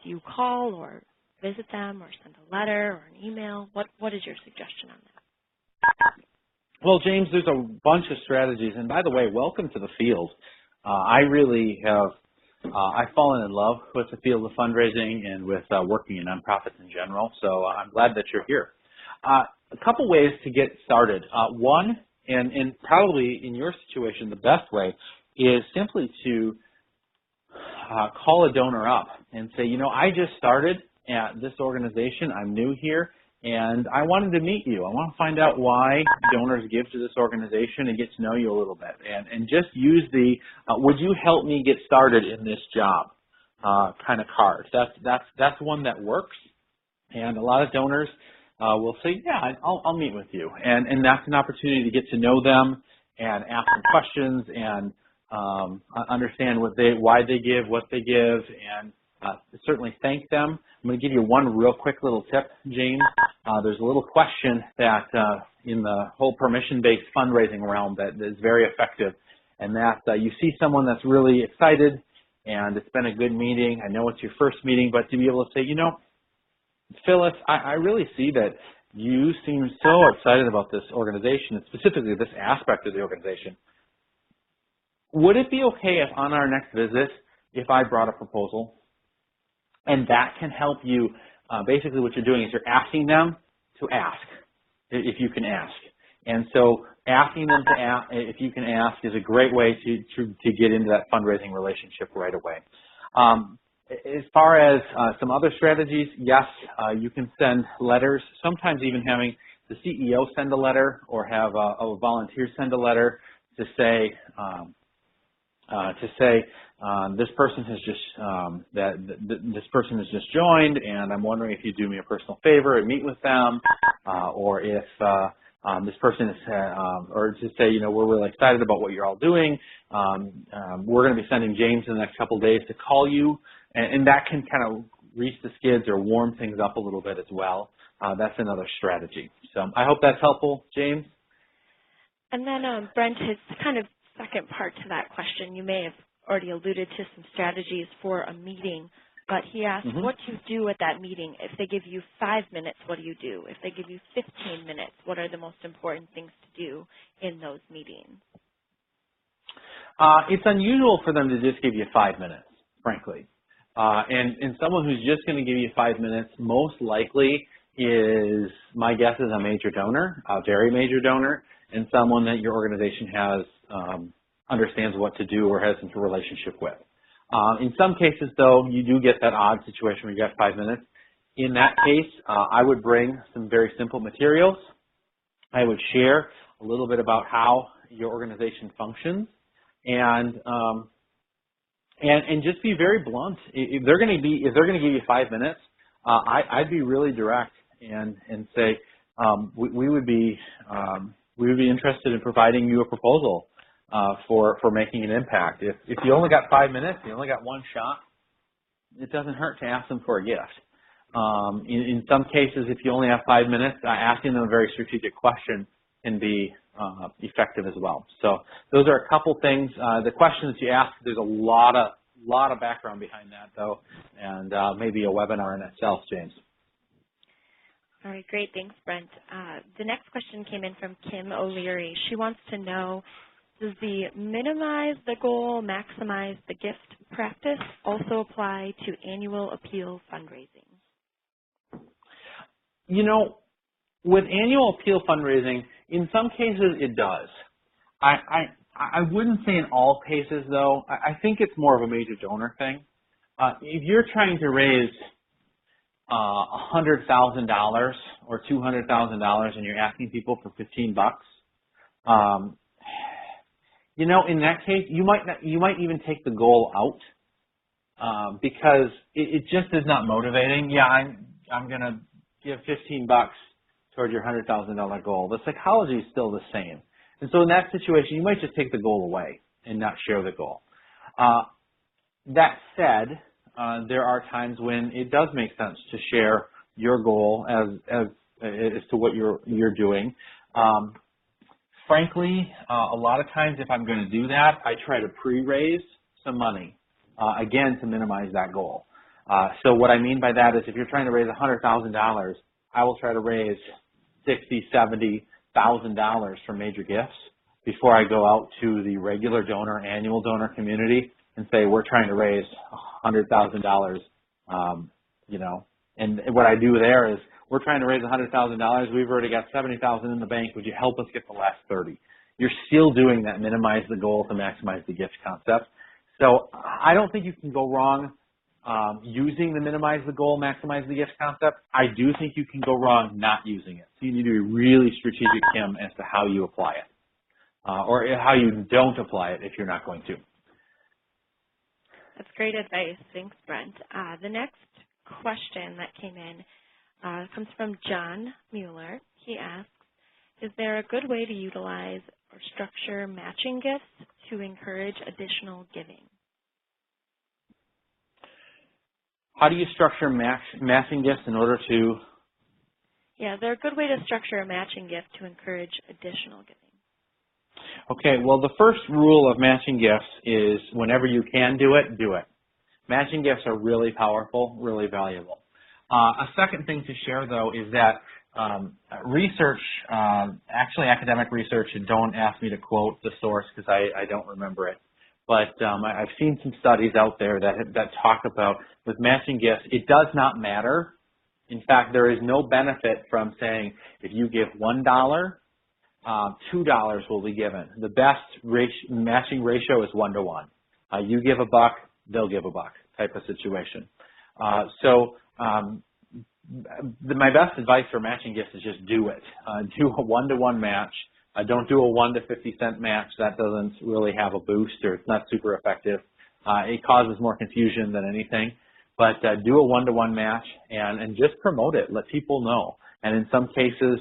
Do you call or visit them or send a letter or an email? What is your suggestion on that? Well, James, there's a bunch of strategies. And by the way, welcome to the field. I really have I've fallen in love with the field of fundraising and with working in nonprofits in general. So I'm glad that you're here. A couple ways to get started. One, and probably in your situation, the best way is simply to call a donor up and say, I just started at this organization. I'm new here, and I wanted to meet you. I want to find out why donors give to this organization and get to know you a little bit. And just use the, would you help me get started in this job kind of card. That's one that works. And a lot of donors will say, yeah, I'll meet with you. And that's an opportunity to get to know them and ask them questions and understand why they give, what they give, and certainly thank them. I'm going to give you one real quick little tip, James. There's a little question that in the whole permission-based fundraising realm that is very effective, and that you see someone that's really excited and it's been a good meeting. I know it's your first meeting, but to be able to say, Phyllis, I really see that you seem so excited about this organization, and specifically this aspect of the organization. Would it be okay if on our next visit, if I brought a proposal? And that can help you. Basically what you're doing is you're asking them to ask, if you can ask. And so asking them to ask, if you can ask, is a great way to get into that fundraising relationship right away. As far as some other strategies, yes, you can send letters, sometimes even having the CEO send a letter or have a volunteer send a letter to say, this person has just this person has just joined, and I'm wondering if you'd do me a personal favor and meet with them, or if this person is, or to say, we're really excited about what you're all doing. We're going to be sending James in the next couple of days to call you, and that can kind of grease the skids or warm things up a little bit as well. That's another strategy. So I hope that's helpful, James. And then Brent, his kind of second part to that question, you may have already alluded to some strategies for a meeting, but he asked what you do at that meeting. If they give you 5 minutes, what do you do? If they give you 15 minutes, what are the most important things to do in those meetings? It's unusual for them to just give you 5 minutes, frankly. And someone who's just going to give you 5 minutes most likely is, my guess is a major donor, a very major donor, and someone that your organization has understands what to do or has a relationship with. In some cases, though, you do get that odd situation where you got 5 minutes. In that case, I would bring some very simple materials. I would share a little bit about how your organization functions, and just be very blunt. If they're going to give you 5 minutes, I'd be really direct and say we would be interested in providing you a proposal for making an impact. If you only got 5 minutes, you only got one shot, it doesn't hurt to ask them for a gift. In some cases, if you only have 5 minutes, asking them a very strategic question can be effective as well. So those are a couple things. The questions you ask, there's a lot of background behind that, though, and maybe a webinar in itself, James. All right, great. Thanks, Brent. The next question came in from Kim O'Leary. She wants to know, does the minimize the goal, maximize the gift practice also apply to annual appeal fundraising? With annual appeal fundraising, in some cases it does. I wouldn't say in all cases, though. I think it's more of a major donor thing. If you're trying to raise $100,000 or $200,000 and you're asking people for $15, in that case, you might even take the goal out because it just is not motivating. Yeah, I'm going to give $15 toward your $100,000 goal. The psychology is still the same. And so in that situation, you might just take the goal away and not share the goal. That said, there are times when it does make sense to share your goal as to what you're doing. Frankly, a lot of times if I'm going to do that, I try to pre-raise some money, again, to minimize that goal. So what I mean by that is if you're trying to raise $100,000, I will try to raise $60,000, $70,000 from major gifts before I go out to the regular donor, annual donor community and say, we're trying to raise $100,000, and what I do there is, we're trying to raise $100,000. We've already got $70,000 in the bank. Would you help us get the last 30? You're still doing that minimize the goal to maximize the gift concept. So I don't think you can go wrong using the minimize the goal, maximize the gift concept. I do think you can go wrong not using it. So you need to be really strategic, Kim, as to how you apply it, or how you don't apply it if you're not going to. That's great advice. Thanks, Brent. The next question that came in comes from John Mueller. He asks, is there a good way to utilize or structure matching gifts to encourage additional giving? How do you structure matching gifts in order to? Yeah, is there a good way to structure a matching gift to encourage additional giving? Okay, well, the first rule of matching gifts is whenever you can do it, do it. Matching gifts are really powerful, really valuable. A second thing to share, though, is that research, actually academic research, and don't ask me to quote the source because I don't remember it, but I've seen some studies out there that talk about with matching gifts, it does not matter. In fact, there is no benefit from saying if you give $1, $2 will be given. The best matching ratio is 1-to-1. You give $1, they'll give $1 type of situation. My best advice for matching gifts is just do it. Do a 1-to-1 match. Don't do a 1 to 50 cent match. That doesn't really have a boost, or it's not super effective. It causes more confusion than anything. But do a 1-to-1 match and just promote it. Let people know. And in some cases,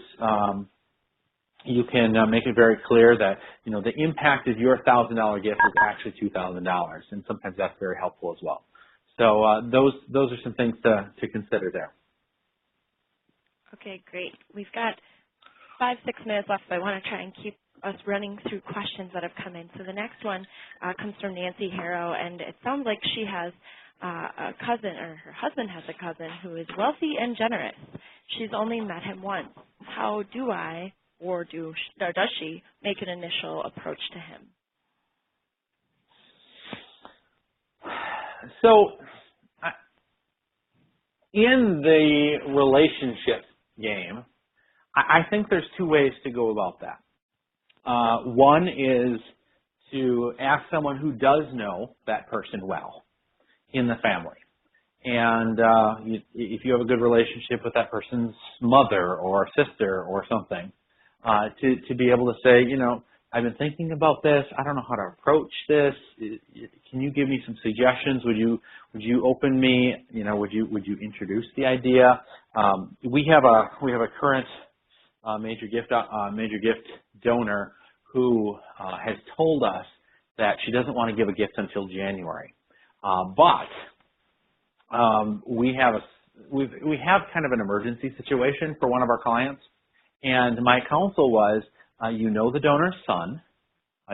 you can make it very clear that the impact of your $1,000 gift is actually $2,000, and sometimes that's very helpful as well. So those are some things to consider there. Okay, great. We've got 5-6 minutes left, so I want to try and keep us running through questions that have come in. So the next one comes from Nancy Harrow, and it sounds like she has a cousin, or her husband has a cousin who is wealthy and generous. She's only met him once. How do I, or does she, make an initial approach to him? So in the relationship game, I think there's two ways to go about that. One is to ask someone who does know that person well in the family. And if you have a good relationship with that person's mother or sister or something, to be able to say, I've been thinking about this. I don't know how to approach this. Can you give me some suggestions? Would you open me? Would you introduce the idea? We have a current major gift donor who has told us that she doesn't want to give a gift until January, but we have kind of an emergency situation for one of our clients, and my counsel was, the donor's son,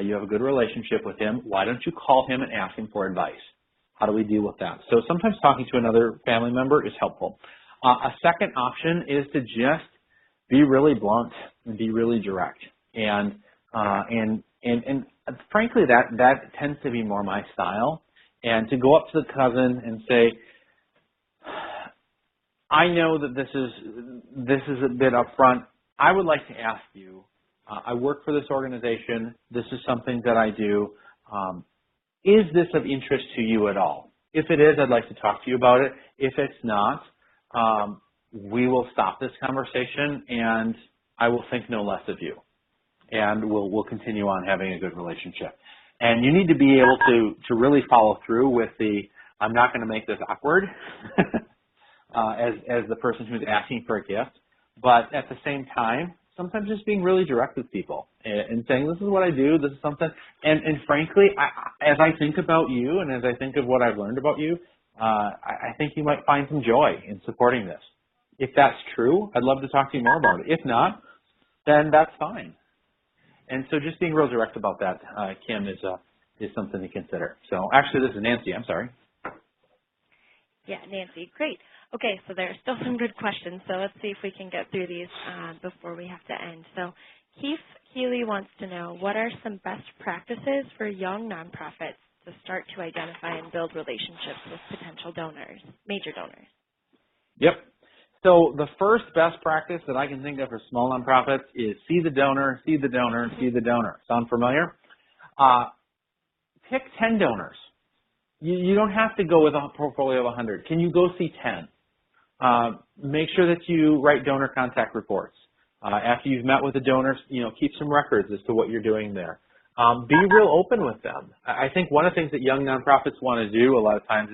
you have a good relationship with him. Why don't you call him and ask him for advice? How do we deal with that? So sometimes talking to another family member is helpful. A second option is to just be really blunt and be really direct. And frankly, that tends to be more my style. And to go up to the cousin and say, I know that this is a bit upfront. I would like to ask you, I work for this organization. This is something that I do. Is this of interest to you at all? If it is, I'd like to talk to you about it. If it's not, we will stop this conversation, and I will think no less of you. And we'll continue on having a good relationship. And you need to be able to really follow through with the I'm not going to make this awkward as the person who's asking for a gift. But at the same time, sometimes just being really direct with people and saying, this is what I do, this is something. And frankly, as I think about you and as I think of what I've learned about you, I think you might find some joy in supporting this. If that's true, I'd love to talk to you more about it. If not, then that's fine. And so just being real direct about that, Kim, is something to consider. So actually, this is Nancy. I'm sorry. Yeah, Nancy. Great. Okay, so there are still some good questions, so let's see if we can get through these before we have to end. So Keith Healy wants to know, what are some best practices for young nonprofits to start to identify and build relationships with potential donors, major donors? Yep. So the first best practice that I can think of for small nonprofits is see the donor, see the donor, see the donor. Sound familiar? Pick 10 donors. You don't have to go with a portfolio of 100. Can you go see 10? Make sure that you write donor contact reports. After you've met with the donors, keep some records as to what you're doing there. Be real open with them. I think one of the things that young nonprofits want to do a lot of times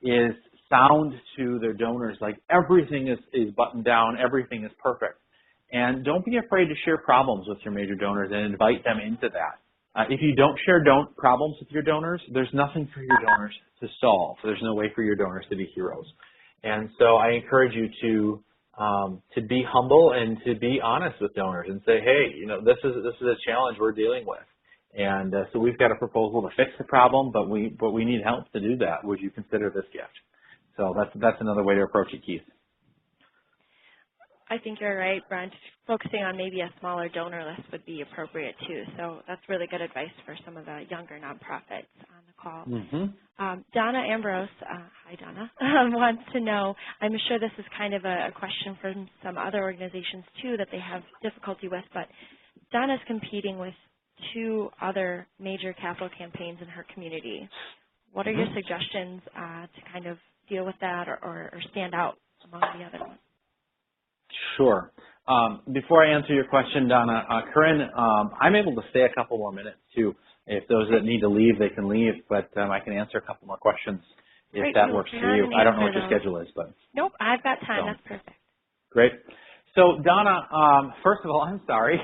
is sound to their donors like everything is buttoned down, everything is perfect. And don't be afraid to share problems with your major donors and invite them into that. If you don't share problems with your donors, there's nothing for your donors to solve. There's no way for your donors to be heroes. And so I encourage you to be humble and to be honest with donors and say, hey, this is a challenge we're dealing with. And so we've got a proposal to fix the problem, but we need help to do that. Would you consider this gift? So that's another way to approach it, Keith. I think you're right, Brent. Focusing on maybe a smaller donor list would be appropriate too. So that's really good advice for some of the younger nonprofits on the call. Mm-hmm. Donna Ambrose, hi Donna, wants to know, I'm sure this is kind of a question from some other organizations too that they have difficulty with, but Donna's competing with 2 other major capital campaigns in her community. What are your suggestions to kind of deal with that or stand out among the other ones? Sure. Before I answer your question, Donna, Corinne, I'm able to stay a couple more minutes too. If those that need to leave, they can leave, but I can answer a couple more questions if Great. that works for you. I don't know what your schedule is, but. Nope, I've got time. That's perfect. Great. So, Donna, first of all, I'm sorry.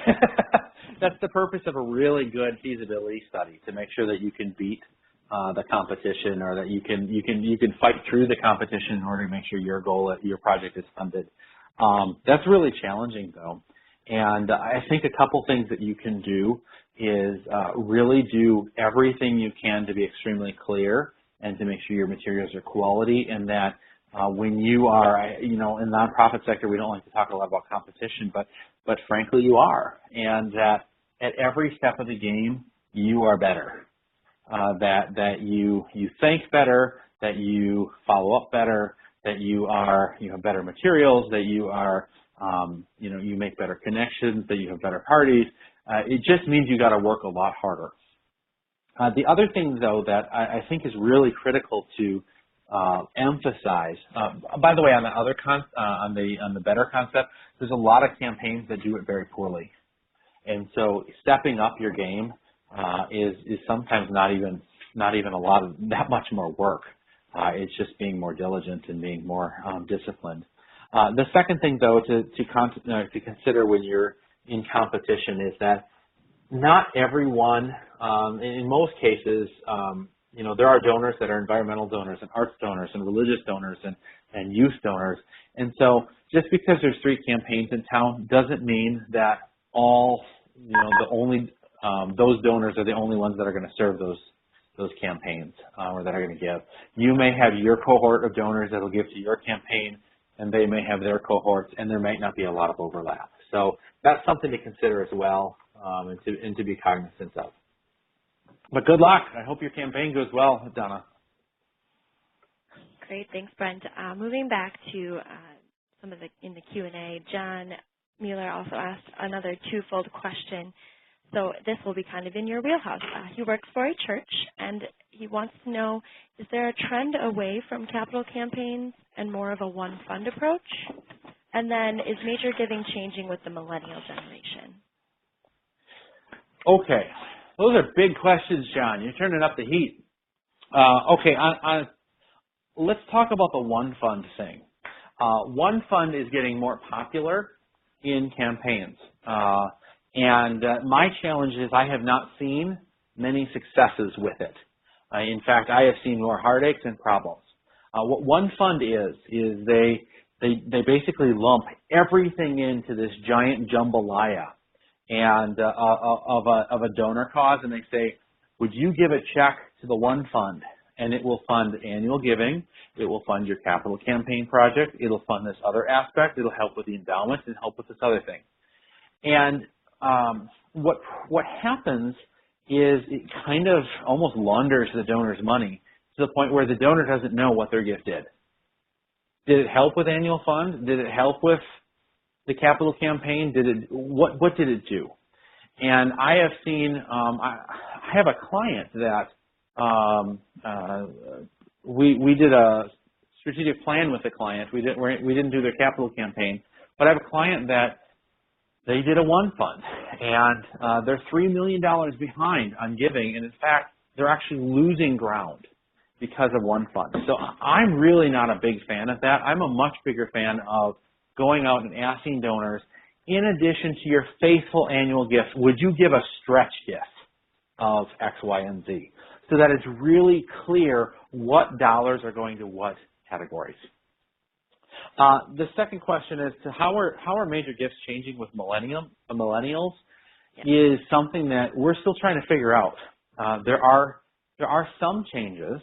That's the purpose of a really good feasibility study, to make sure that you can beat the competition, or that you can fight through the competition in order to make sure your project is funded. That's really challenging, though. And I think a couple things that you can do is really do everything you can to be extremely clear and to make sure your materials are quality, and that when you are, in the nonprofit sector, we don't like to talk a lot about competition, but frankly, you are. And that at every step of the game, you are better. That you think better, that you follow up better, that you have better materials, that you are, you make better connections, that you have better parties. It just means you got to work a lot harder. The other thing, though, that I think is really critical to emphasize. By the way, on the other on the better concept, there's a lot of campaigns that do it very poorly, and so stepping up your game is sometimes not even that much more work. It's just being more diligent and being more disciplined. The second thing, though, to consider when you're in competition is that not everyone, in most cases, there are donors that are environmental donors and arts donors and religious donors and youth donors. And so just because there's 3 campaigns in town doesn't mean that all, those donors are the only ones that are going to serve those campaigns or that are going to give. You may have your cohort of donors that will give to your campaign, and they may have their cohorts, and there might not be a lot of overlap. So that's something to consider as well, and to be cognizant of. But good luck. I hope your campaign goes well, Donna. Great. Thanks, Brent. Moving back to some of in the Q&A, John Mueller also asked another twofold question. So this will be kind of in your wheelhouse. He works for a church, and he wants to know, is there a trend away from capital campaigns and more of a one-fund approach? And then, is major giving changing with the millennial generation? Okay. Those are big questions, John. You're turning up the heat. Okay. let's talk about the One Fund thing. One Fund is getting more popular in campaigns. My challenge is I have not seen many successes with it. In fact, I have seen more heartaches and problems. What One Fund is they basically lump everything into this giant jambalaya and of a donor cause, and they say, would you give a check to the One Fund? And it will fund annual giving. It will fund your capital campaign project. It'll fund this other aspect. It'll help with the endowment and help with this other thing. And what happens is it kind of almost launders the donor's money to the point where the donor doesn't know what their gift did. Did it help with annual fund? Did it help with the capital campaign? What did it do? And I have seen, I have a client that we did a strategic plan with the client. We didn't do their capital campaign, but I have a client that they did a One Fund, and they're $3 million behind on giving, and in fact, they're actually losing ground because of One Fund. So I'm really not a big fan of that. I'm a much bigger fan of going out and asking donors, in addition to your faithful annual gift, would you give a stretch gift of X, Y, and Z? So that it's really clear what dollars are going to what categories. The second question is to how are major gifts changing with millennials is something that we're still trying to figure out. There are some changes.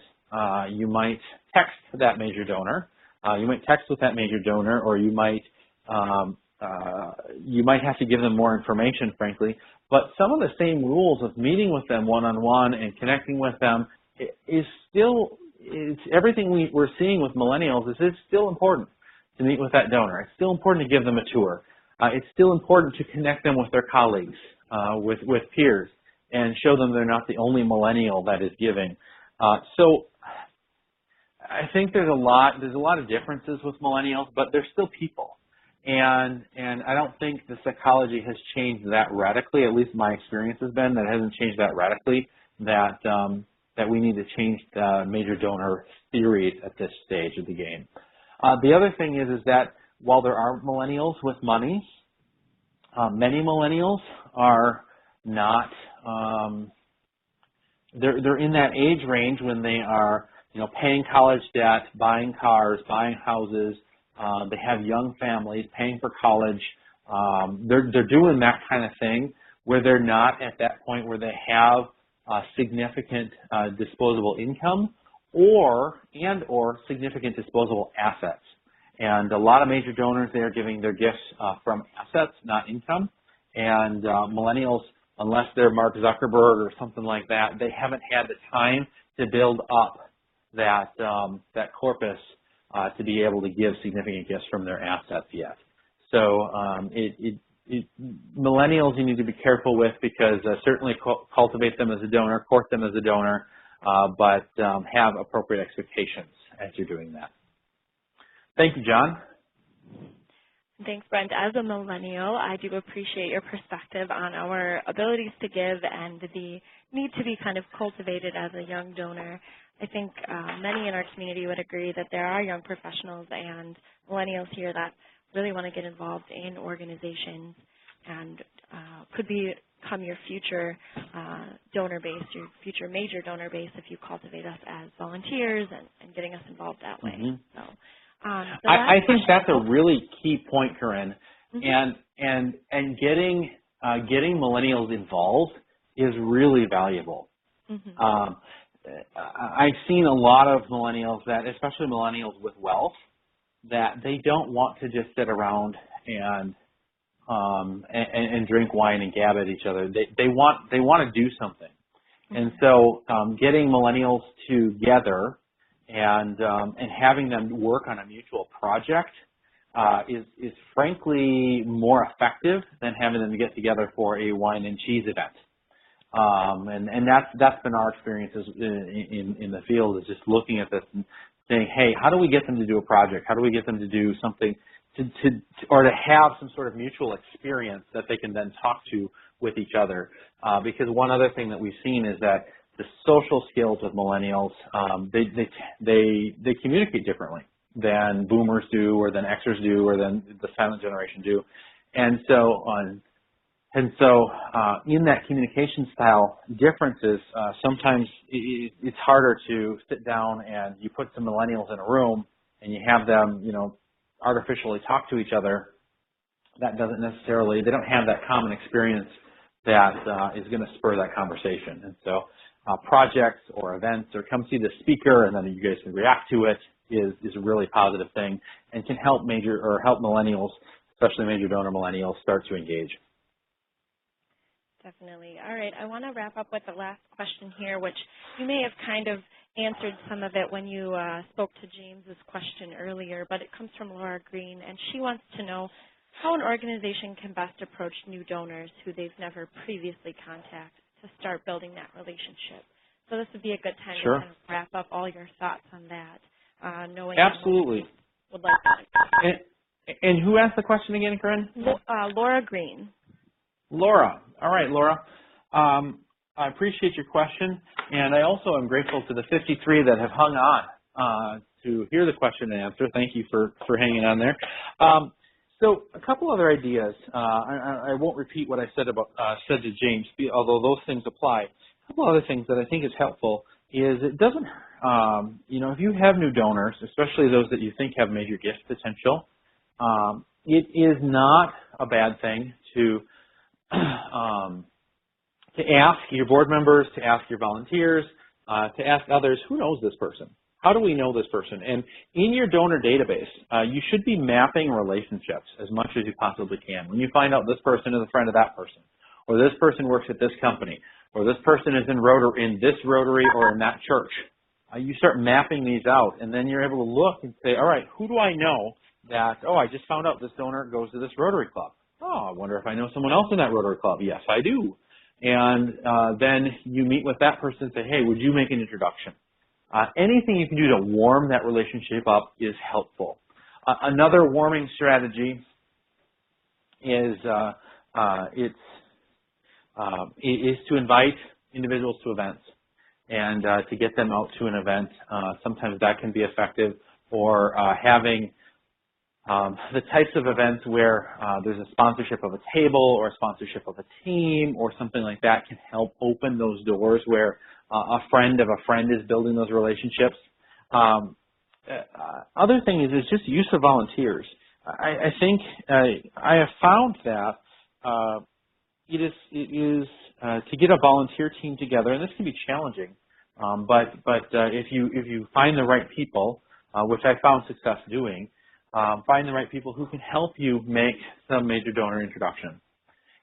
You might text that major donor. You might text with that major donor, or you might have to give them more information, frankly. But some of the same rules of meeting with them one-on-one and connecting with them is still, everything we're seeing with millennials is still important to meet with that donor. It's still important to give them a tour. It's still important to connect them with their colleagues, with peers, and show them they're not the only millennial that is giving. So I think there's a lot of differences with millennials, but they're still people. And I don't think the psychology has changed that radically. At least my experience has been that it hasn't changed that radically. That we need to change the major donor theories at this stage of the game. The other thing is that while there are millennials with money, many millennials are not. They're in that age range when they are, paying college debt, buying cars, buying houses. They have young families, paying for college. They're doing that kind of thing where they're not at that point where they have significant disposable income or significant disposable assets. And a lot of major donors, they are giving their gifts from assets, not income. And millennials, unless they're Mark Zuckerberg or something like that, they haven't had the time to build up that corpus to be able to give significant gifts from their assets yet. So millennials you need to be careful with because certainly cultivate them as a donor, court them as a donor, but have appropriate expectations as you're doing that. Thank you, John. Thanks, Brent. As a millennial, I do appreciate your perspective on our abilities to give and the need to be kind of cultivated as a young donor. I think many in our community would agree that there are young professionals and millennials here that really want to get involved in organizations and could become your future donor base, your future major donor base if you cultivate us as volunteers and getting us involved that way. Mm-hmm. So, I think that's a really key point, Corinne, mm-hmm. and getting millennials involved is really valuable. Mm-hmm. I've seen a lot of millennials that, especially millennials with wealth, that they don't want to just sit around and drink wine and gab at each other. They want to do something, mm-hmm. and so getting millennials together and having them work on a mutual project is frankly more effective than having them get together for a wine and cheese event. And that's been our experiences in the field, is just looking at this and saying, hey, how do we get them to do a project? How do we get them to do something or to have some sort of mutual experience that they can then talk to with each other? Because one other thing that we've seen is that the social skills of millennials, they communicate differently than boomers do, or than Xers do, or than the silent generation do. And so in that communication style differences, sometimes it's harder to sit down and you put some millennials in a room and you have them, artificially talk to each other. That doesn't necessarily, they don't have that common experience that is going to spur that conversation. And so projects or events or come see the speaker and then you guys can react to it is a really positive thing and can help millennials, especially major donor millennials, start to engage. Definitely. All right, I want to wrap up with the last question here, which you may have kind of answered some of it when you spoke to James's question earlier, but it comes from Laura Green, and she wants to know how an organization can best approach new donors who they've never previously contacted to start building that relationship. So this would be a good time Sure. to kind of wrap up all your thoughts on that. Knowing Absolutely. Would like to. And who asked the question again, Corinne? Laura Green. Laura. All right, Laura. I appreciate your question, and I also am grateful to the 53 that have hung on to hear the question and answer. Thank you for hanging on there. So a couple other ideas. I won't repeat what I said to James, although those things apply. A couple other things that I think is helpful is it doesn't, if you have new donors, especially those that you think have major gift potential, it is not a bad thing to ask your board members, to ask your volunteers, to ask others, who knows this person? How do we know this person? And in your donor database, you should be mapping relationships as much as you possibly can. When you find out this person is a friend of that person, or this person works at this company, or this person is in this Rotary or in that church, you start mapping these out, and then you're able to look and say, all right, who do I know that, I just found out this donor goes to this Rotary Club. I wonder if I know someone else in that Rotary Club. Yes, I do. And then you meet with that person and say, hey, would you make an introduction? Anything you can do to warm that relationship up is helpful. Another warming strategy is to invite individuals to events and to get them out to an event. Sometimes that can be effective, or having the types of events where there's a sponsorship of a table or a sponsorship of a team or something like that can help open those doors where a friend of a friend is building those relationships. Other thing is just use of volunteers. I think I have found that it is to get a volunteer team together, and this can be challenging, but if you find the right people, which I found success doing, find the right people who can help you make some major donor introduction.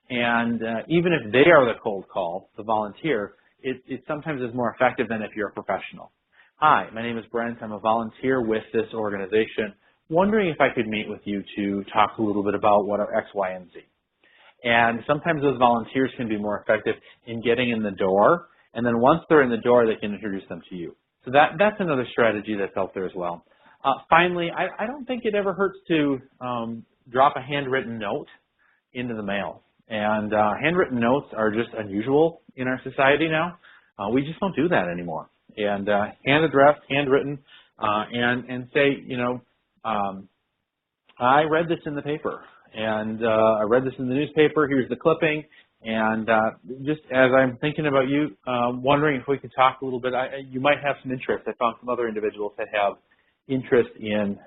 And even if they are the cold call, the volunteer, it sometimes is more effective than if you're a professional. Hi, my name is Brent. I'm a volunteer with this organization. Wondering if I could meet with you to talk a little bit about what are X, Y, and Z. And sometimes those volunteers can be more effective in getting in the door, and then once they're in the door, they can introduce them to you. So that's another strategy that's out there as well. Finally, I don't think it ever hurts to drop a handwritten note into the mail. And handwritten notes are just unusual in our society now. We just don't do that anymore. And hand addressed, handwritten, and say, I read this in the paper, and I read this in the newspaper. Here's the clipping. And just as I'm thinking about you, wondering if we could talk a little bit, you might have some interest. I found some other individuals that have interest in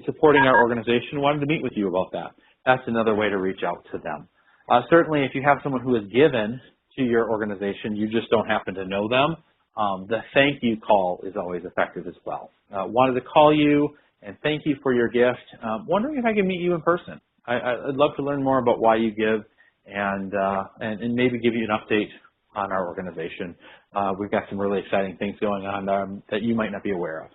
supporting our organization. Wanted to meet with you about that. That's another way to reach out to them. Certainly, if you have someone who is given to your organization, you just don't happen to know them, the thank you call is always effective as well. Wanted to call you and thank you for your gift. Wondering if I can meet you in person. I'd love to learn more about why you give and maybe give you an update on our organization. We've got some really exciting things going on that you might not be aware of.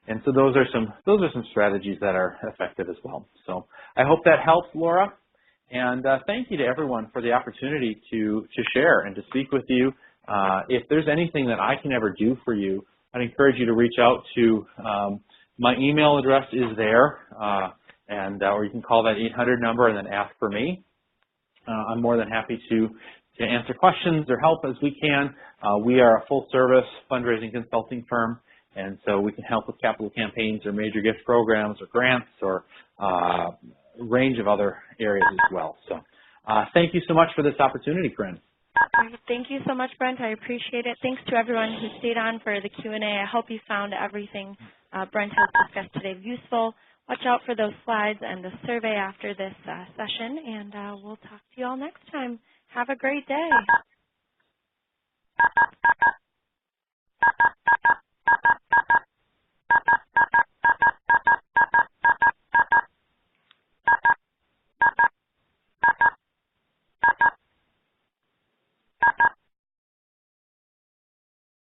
And so those are some strategies that are effective as well. So I hope that helps, Laura. And thank you to everyone for the opportunity to share and to speak with you. If there's anything that I can ever do for you, I'd encourage you to reach out to my email address is there, or you can call that 800 number and then ask for me. I'm more than happy to to answer questions or help as we can. We are a full-service fundraising consulting firm, and so we can help with capital campaigns or major gift programs or grants or a range of other areas as well. So thank you so much for this opportunity, Corinne. Great. Thank you so much, Brent. I appreciate it. Thanks to everyone who stayed on for the Q&A. I hope you found everything Brent has discussed today useful. Watch out for those slides and the survey after this session, and we'll talk to you all next time. Have a great day.